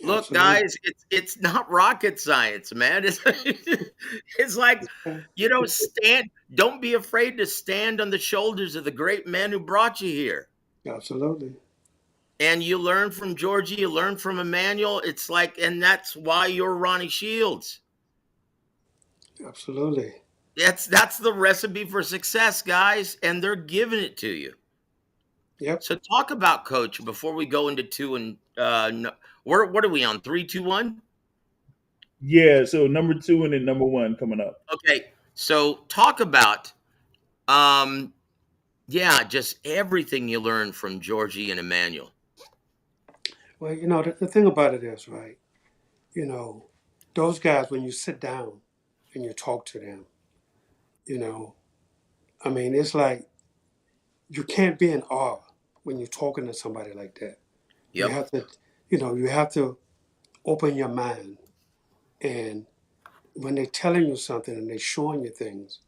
Look, Absolutely. guys, it's not rocket science, man. It's like, don't be afraid to stand on the shoulders of the great men who brought you here. Absolutely. And you learn from Georgie, you learn from Emmanuel. It's like, and that's why you're Ronnie Shields. Absolutely. That's the recipe for success, guys, and they're giving it to you. Yep. So talk about Coach before we go into two and what are we on 3, 2, 1? Yeah, so number two and then number one coming up. Okay, so talk about just everything you learned from Georgie and Emmanuel. Well, the thing about it is, right, those guys, when you sit down and you talk to them, I mean, it's like you can't be in awe when you're talking to somebody like that. You Yep. have to, you have to open your mind And when they're telling you something and they're showing you things,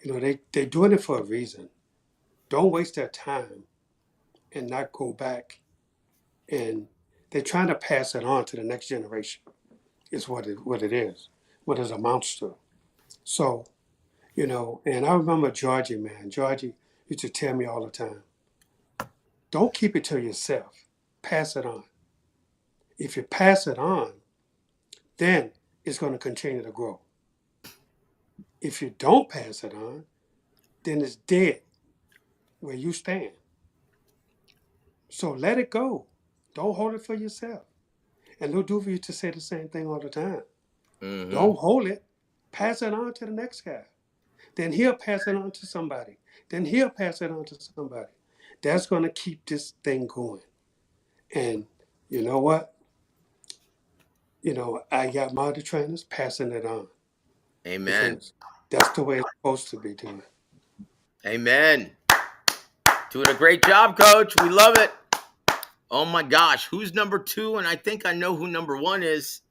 they're doing it for a reason. Don't waste their time and not go back. And they're trying to pass it on to the next generation, is what it is, what it amounts to. So, and I remember Georgie, man. Georgie used to tell me all the time, don't keep it to yourself. Pass it on. If you pass it on, then it's going to continue to grow. If you don't pass it on, then it's dead where you stand. So let it go. Don't hold it for yourself. And Lil Doobie used to say the same thing all the time. Mm-hmm. Don't hold it. Pass it on to the next guy. Then he'll pass it on to somebody. Then he'll pass it on to somebody. That's going to keep this thing going. And you know what? I got my other trainers passing it on. Amen. Because that's the way it's supposed to be doing. Amen. Doing a great job, Coach. We love it. Oh my gosh, who's number 2? And I think I know who number 1 is.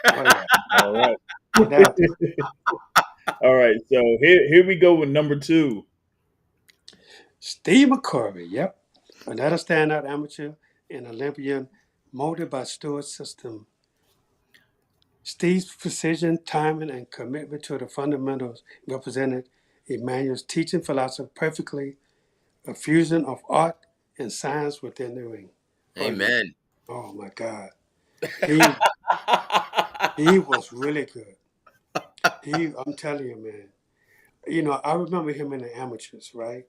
Oh, yeah. All right. Now, All right. So here we go with number 2. Steve McCurry, yep. Another standout amateur and Olympian molded by Stewart's system. Steve's precision, timing, and commitment to the fundamentals represented Emmanuel's teaching philosophy perfectly, a fusion of art and science within the ring. Amen. Oh my God. He was really good. I'm telling you, man. I remember him in the amateurs, right?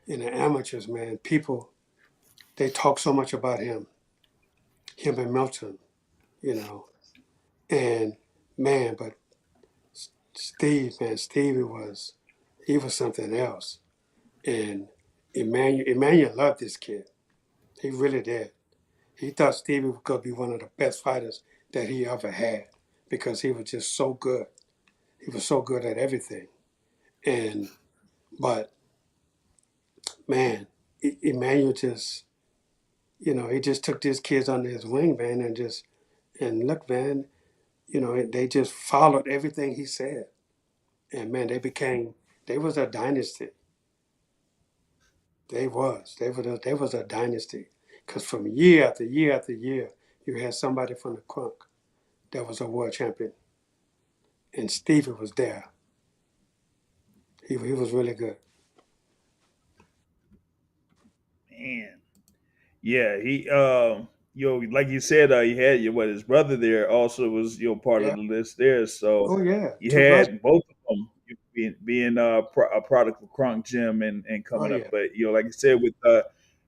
In the amateurs, man, people, they talk so much about him and Milton, and man, but Steve, man, Stevie he was something else. And Emmanuel loved this kid. He really did. He thought Stevie could be one of the best fighters that he ever had because he was just so good. He was so good at everything. But man, Emmanuel just, he just took these kids under his wing, man, and look, man, they just followed everything he said. And man, they was a dynasty. They was a dynasty. Because from year after year after year, you had somebody from the crunk that was a world champion. And Stevie was there. He was really good. Man. Yeah, like you said, you had his brother there also was part of Yeah. the list there. So Oh yeah. you 2 brothers. had both of them being a product of Kronk Gym and Oh coming up. yeah. But like you said, with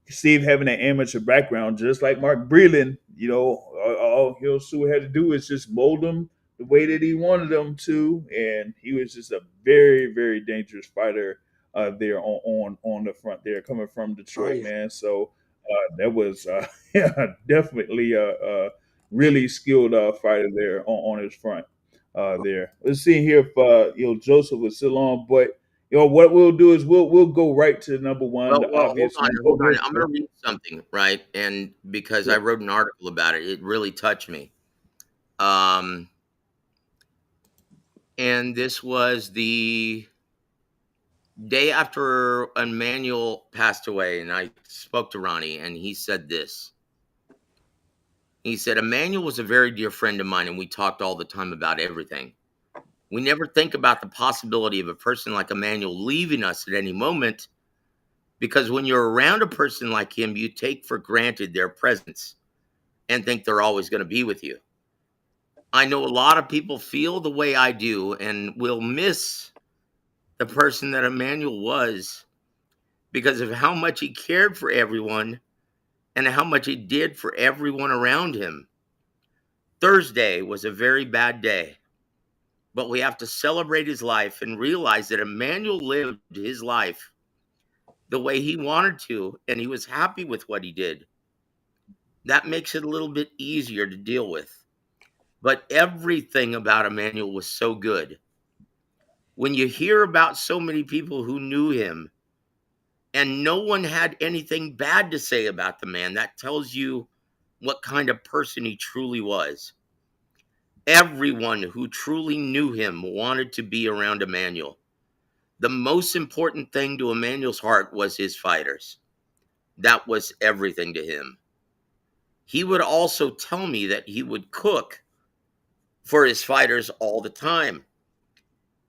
Steve having an amateur background, just like Mark Breland, all Stewart had to do is just mold him the way that he wanted them to, and he was just a very, very dangerous fighter there on the front there, coming from Oh Detroit, yeah. man. So that was definitely a really skilled fighter there on his front there. Let's see here if Joseph was still on, but what we'll do is we'll go right to number 1, Well, the hold obvious on, one. hold on. I'm going to read something, right? And because I Sure. wrote an article about it, it really touched me. And this was the day after Emmanuel passed away, and I spoke to Ronnie, and he said this. He said, Emmanuel was a very dear friend of mine, and we talked all the time about everything. We never think about the possibility of a person like Emmanuel leaving us at any moment, because when you're around a person like him, you take for granted their presence and think they're always going to be with you. I know a lot of people feel the way I do and will miss the person that Emmanuel was because of how much he cared for everyone and how much he did for everyone around him. Thursday was a very bad day, but we have to celebrate his life and realize that Emmanuel lived his life the way he wanted to, and he was happy with what he did. That makes it a little bit easier to deal with. But everything about Emmanuel was so good. When you hear about so many people who knew him and no one had anything bad to say about the man, that tells you what kind of person he truly was. Everyone who truly knew him wanted to be around Emmanuel. The most important thing to Emmanuel's heart was his fighters. That was everything to him. He would also tell me that he would cook for his fighters all the time.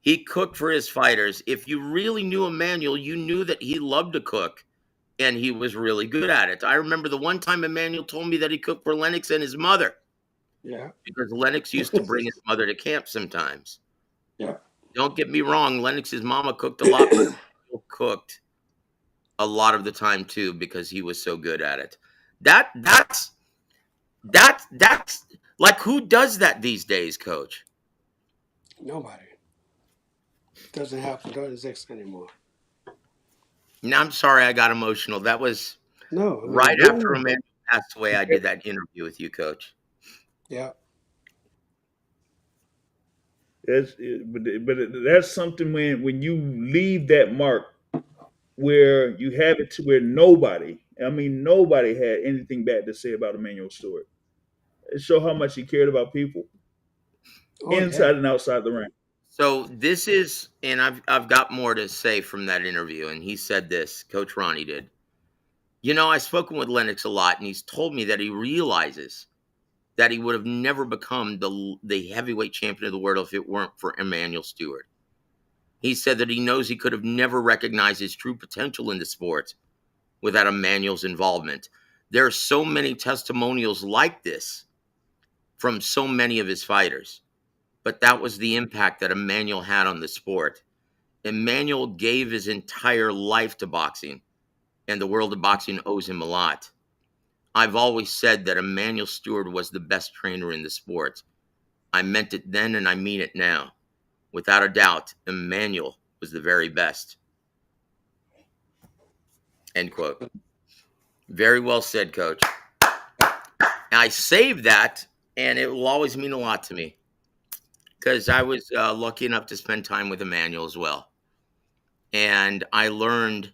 He cooked for his fighters. If you really knew Emmanuel, you knew that he loved to cook and he was really good at it. I remember the one time Emmanuel told me that he cooked for Lennox and his mother. Yeah. Because Lennox used to bring his mother to camp sometimes. Yeah. Don't get me wrong, Lennox's mama cooked a lot, but Emmanuel cooked a lot of the time too because he was so good at it. That's like, who does that these days, Coach? Nobody. Doesn't exist anymore. Now, I'm sorry I got emotional. That was No. I mean, right after Emmanuel passed away. I did that interview with you, Coach. Yeah. But that's something when you leave that mark where you have it to where nobody had anything bad to say about Emmanuel Steward. It showed how much he cared about people Oh, inside and outside the ring. So this is, and I've got more to say from that interview. And he said this, Coach Ronnie did. You know, I've spoken with Lennox a lot, and he's told me that he realizes that he would have never become the heavyweight champion of the world if it weren't for Emmanuel Steward. He said that he knows he could have never recognized his true potential in the sport without Emmanuel's involvement. There are so many testimonials like this from so many of his fighters, but that was the impact that Emmanuel had on the sport. Emmanuel gave his entire life to boxing, and the world of boxing owes him a lot. I've always said that Emmanuel Steward was the best trainer in the sport. I meant it then and I mean it now. Without a doubt, Emmanuel was the very best. End quote. Very well said, Coach. I saved that, and it will always mean a lot to me because I was lucky enough to spend time with Emmanuel as well. And I learned,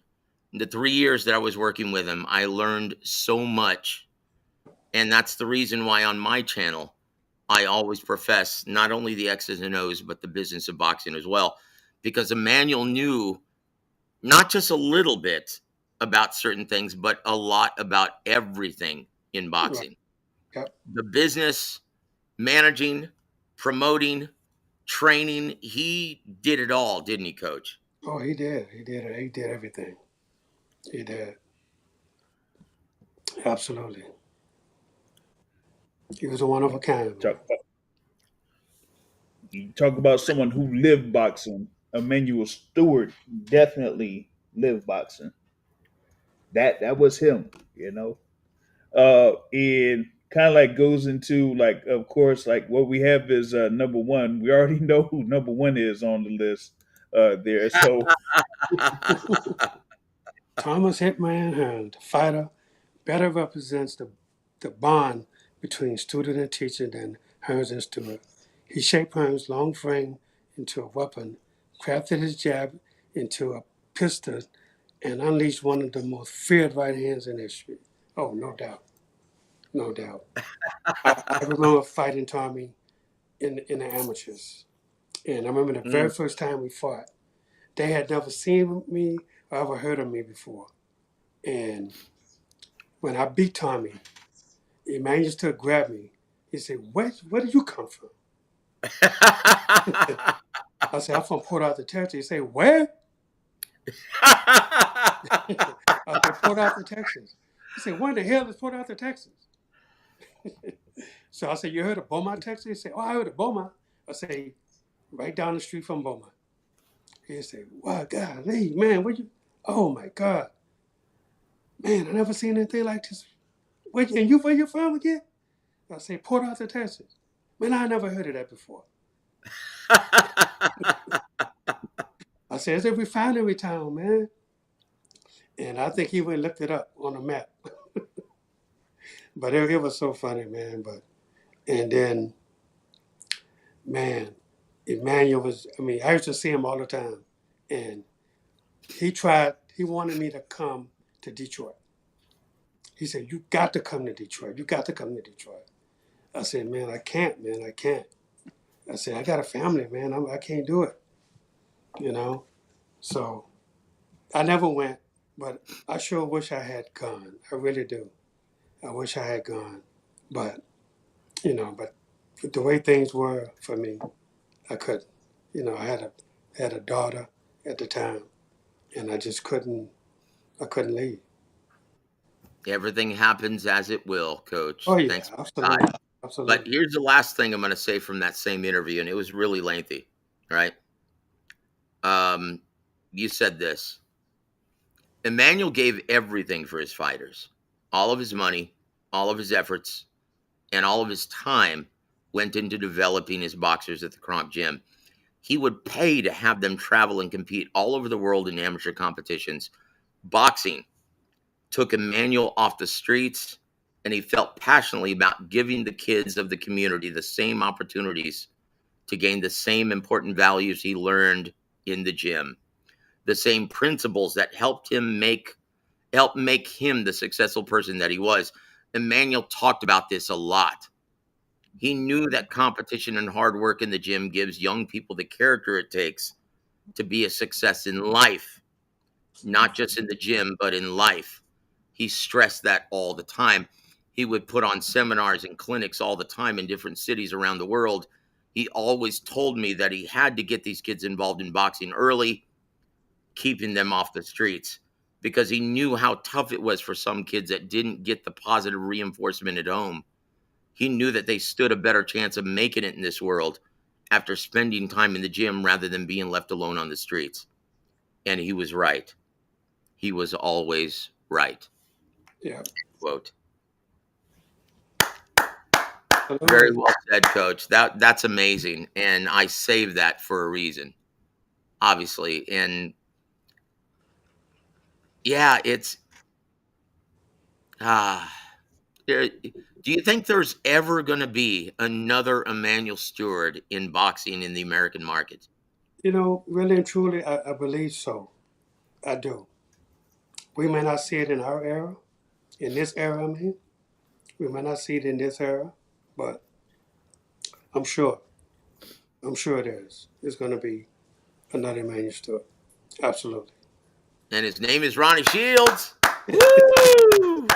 the 3 years that I was working with him, I learned so much. And that's the reason why on my channel, I always profess not only the X's and O's, but the business of boxing as well. Because Emmanuel knew not just a little bit about certain things, but a lot about everything in boxing. Yep. The business, managing, promoting, training, he did it all, didn't he, Coach? Oh, he did. He did it. He did everything. He did. Absolutely. He was a one of a kind. You talk about someone who lived boxing. Emmanuel Steward definitely lived boxing. That was him, you know. And kind of like goes into, like, of course, like what we have is number one. We already know who number one is on the list there. So Thomas Hitman Hearn, the fighter, better represents the bond between student and teacher than Hearns and Stewart. He shaped Hearns' long frame into a weapon, crafted his jab into a pistol, and unleashed one of the most feared right hands in history. Oh, no doubt. No doubt. I remember fighting Tommy in the amateurs. And I remember the very first time we fought, they had never seen me or ever heard of me before. And when I beat Tommy, Emmanuel Steward grabbed me. He said, where did you come from? I said, I'm from Port Arthur, Texas. He said, where? I said, Port Arthur, Texas. He said, where in the hell is Port Arthur, Texas? So I said, you heard of Beaumont, Texas? He said, oh, I heard of Beaumont. I said, right down the street from Beaumont. He said, wow, golly, man, oh my God. Man, I never seen anything like this. Where you from again? I said, Port Arthur, Texas. Man, I never heard of that before. I said, it's a refinery town, man. And I think he went and looked it up on a map. But it was so funny, man. And then, man, Emmanuel I used to see him all the time. And he wanted me to come to Detroit. He said, you got to come to Detroit. You got to come to Detroit. I said, man, I can't. I said, I got a family, man. I can't do it, you know. So I never went, but I sure wish I had gone. I really do. I wish I had gone, but but the way things were for me, I couldn't. I had a daughter at the time, and I just couldn't. I couldn't leave. Everything happens as it will, Coach. Oh yeah, Thanks for your absolutely, time. But absolutely. here's the last thing I'm going to say from that same interview, and it was really lengthy, right? Um, you said this. Emmanuel gave everything for his fighters. All of his money, all of his efforts, and all of his time went into developing his boxers at the Kronk Gym. He would pay to have them travel and compete all over the world in amateur competitions. Boxing took Emmanuel off the streets, and he felt passionately about giving the kids of the community the same opportunities to gain the same important values he learned in the gym, the same principles that helped make him the successful person that he was. Emmanuel talked about this a lot. He knew that competition and hard work in the gym gives young people the character it takes to be a success in life, not just in the gym, but in life. He stressed that all the time. He would put on seminars and clinics all the time in different cities around the world. He always told me that he had to get these kids involved in boxing early, keeping them off the streets, because he knew how tough it was for some kids that didn't get the positive reinforcement at home. He knew that they stood a better chance of making it in this world after spending time in the gym rather than being left alone on the streets. And he was right. He was always right. Yeah, Quote. Very absolutely. well said, Coach. That's amazing. And I saved that for a reason, obviously. And yeah, it's ah do you think there's ever going to be another Emmanuel Steward in boxing in the American market? Really and truly, I believe so. I do. We may not see it in our era, in this era. I mean, we might not see it in this era, but I'm sure. I'm sure it is. It's going to be another Emmanuel Stewart. Absolutely. And his name is Ronnie Shields. Woo!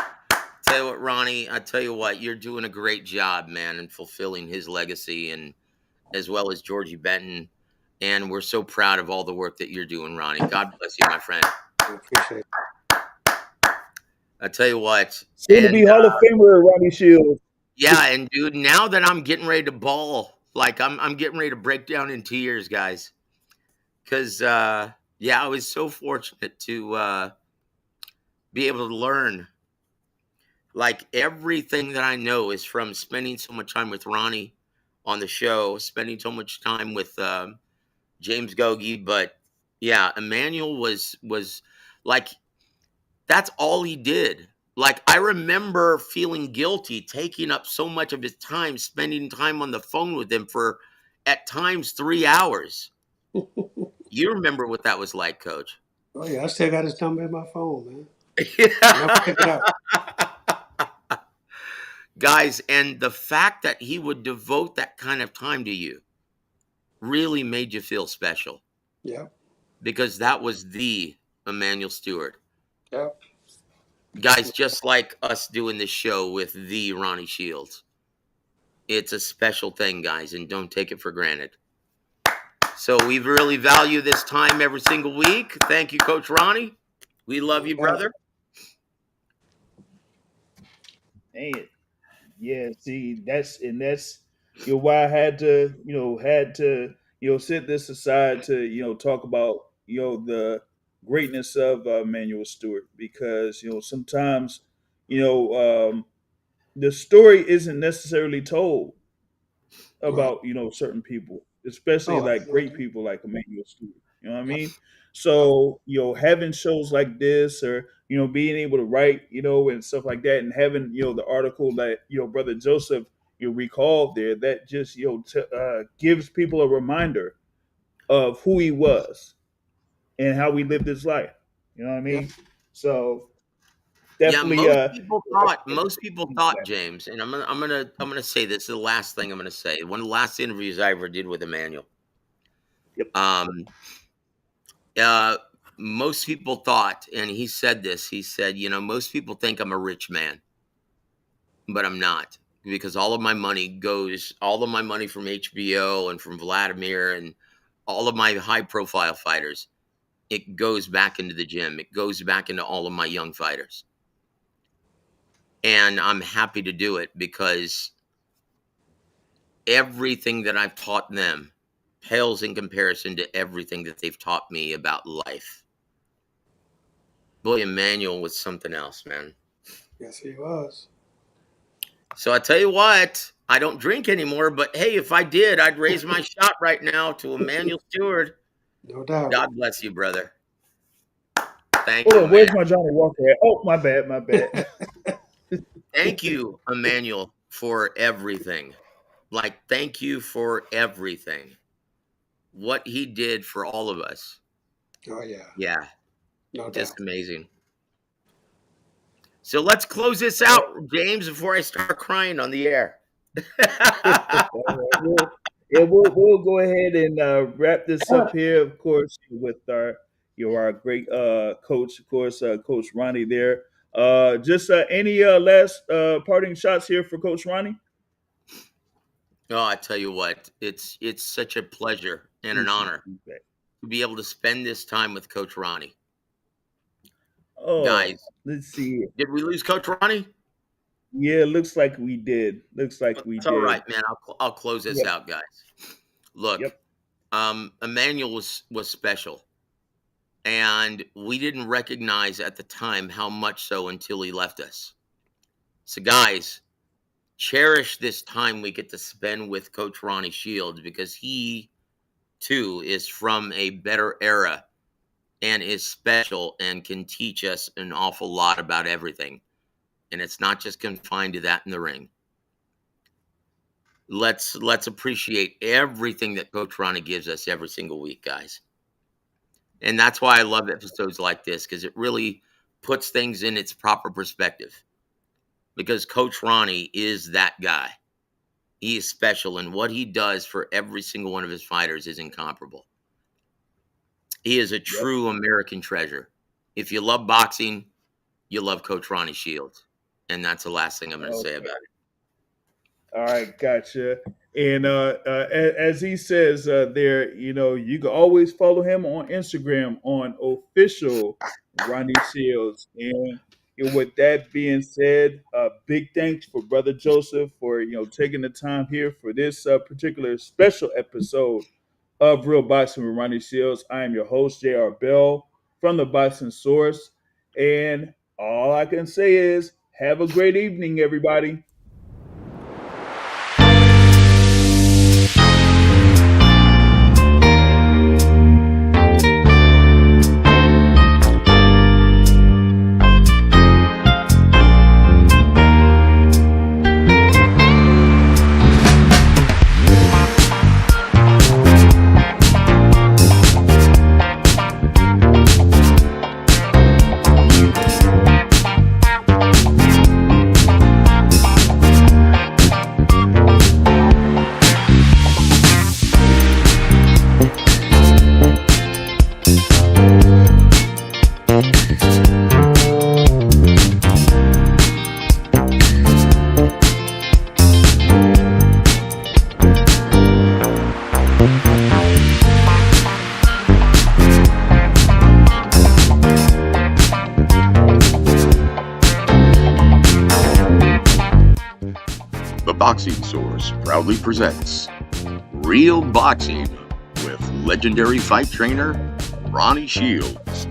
Tell you what, Ronnie, I tell you what, you're doing a great job, man, in fulfilling his legacy, and as well as Georgie Benton. And we're so proud of all the work that you're doing, Ronnie. God bless you, my friend. I appreciate it. I tell you what, Soon to be and Hall of Famer Ronnie Shields. yeah, and dude, now that I'm getting ready to ball, like I'm getting ready to break down in tears, guys, because yeah, I was so fortunate to be able to learn. Like everything that I know is from spending so much time with Ronnie on the show, spending so much time with James Gogi. But yeah, Emmanuel was like, that's all he did. Like, I remember feeling guilty taking up so much of his time, spending time on the phone with him for at times 3 hours. You remember what that was like, Coach? Oh yeah, I still got his number in my phone, man. Never pick it up. Guys, and the fact that he would devote that kind of time to you really made you feel special, Yeah, because that was the Emmanuel Steward. yeah. Guys, just like us doing this show with the Ronnie Shields. It's a special thing, guys, and don't take it for granted. So we really value this time every single week. Thank you, Coach Ronnie. We love you, brother. Dang it. Yeah, see, that's why I had to set this aside to talk about the greatness of Emmanuel Stewart, because sometimes the story isn't necessarily told Right. about certain people, especially Oh, like great absolutely. people like Emmanuel Stewart. You know what I mean? So having shows like this, or being able to write, and stuff like that, and having the article that Brother Joseph recalled there, that just gives people a reminder of who he was and how he lived his life. You know what I Yeah. mean? So definitely. Most people thought, James, and I'm gonna say this is the last thing I'm gonna say. One of the last interviews I ever did with Emmanuel. Yep. Most people thought, and he said this. He said, most people think I'm a rich man, but I'm not, because all of my money from HBO and from Vladimir and all of my high-profile fighters, it goes back into the gym. It goes back into all of my young fighters. And I'm happy to do it because everything that I've taught them pales in comparison to everything that they've taught me about life. Boy, Emmanuel was something else, man. Yes, he was. So I tell you what, I don't drink anymore, but hey, if I did, I'd raise my shot right now to Emmanuel Steward. No doubt. God bless you, brother. Thank you, man. Where's my Johnny Walker at? Oh, my bad. Thank you, Emmanuel, for everything. Thank you for everything. What he did for all of us. Oh, yeah. Yeah. No doubt. Just amazing. So let's close this out, James, before I start crying on the air. We'll go ahead and wrap this up here, of course, with our great coach, of course, Coach Ronnie there. Just any last parting shots here for Coach Ronnie? Oh, I tell you what, it's such a pleasure and an honor to be able to spend this time with Coach Ronnie. Oh, guys, let's see. Did we lose Coach Ronnie? Yeah, looks like we did. It's all right, man. I'll close this out, guys. Look, Emmanuel was special, and we didn't recognize at the time how much so until he left us. So, guys, cherish this time we get to spend with Coach Ronnie Shields, because he too is from a better era and is special and can teach us an awful lot about everything. And it's not just confined to that in the ring. Let's appreciate everything that Coach Ronnie gives us every single week, guys. And that's why I love episodes like this, because it really puts things in its proper perspective. Because Coach Ronnie is that guy. He is special, and what he does for every single one of his fighters is incomparable. He is a true American treasure. If you love boxing, you love Coach Ronnie Shields. And that's the last thing I'm going to say about it. All right, gotcha. And as he says there, you can always follow him on Instagram on official Ronnie Shields. And with that being said, big thanks for Brother Joseph for taking the time here for this particular special episode of Real Boxing with Ronnie Shields. I am your host, J.R. Bell, from the Boxing Source. And all I can say is have a great evening, everybody. Boxing Source proudly presents Real Boxing with legendary fight trainer Ronnie Shields.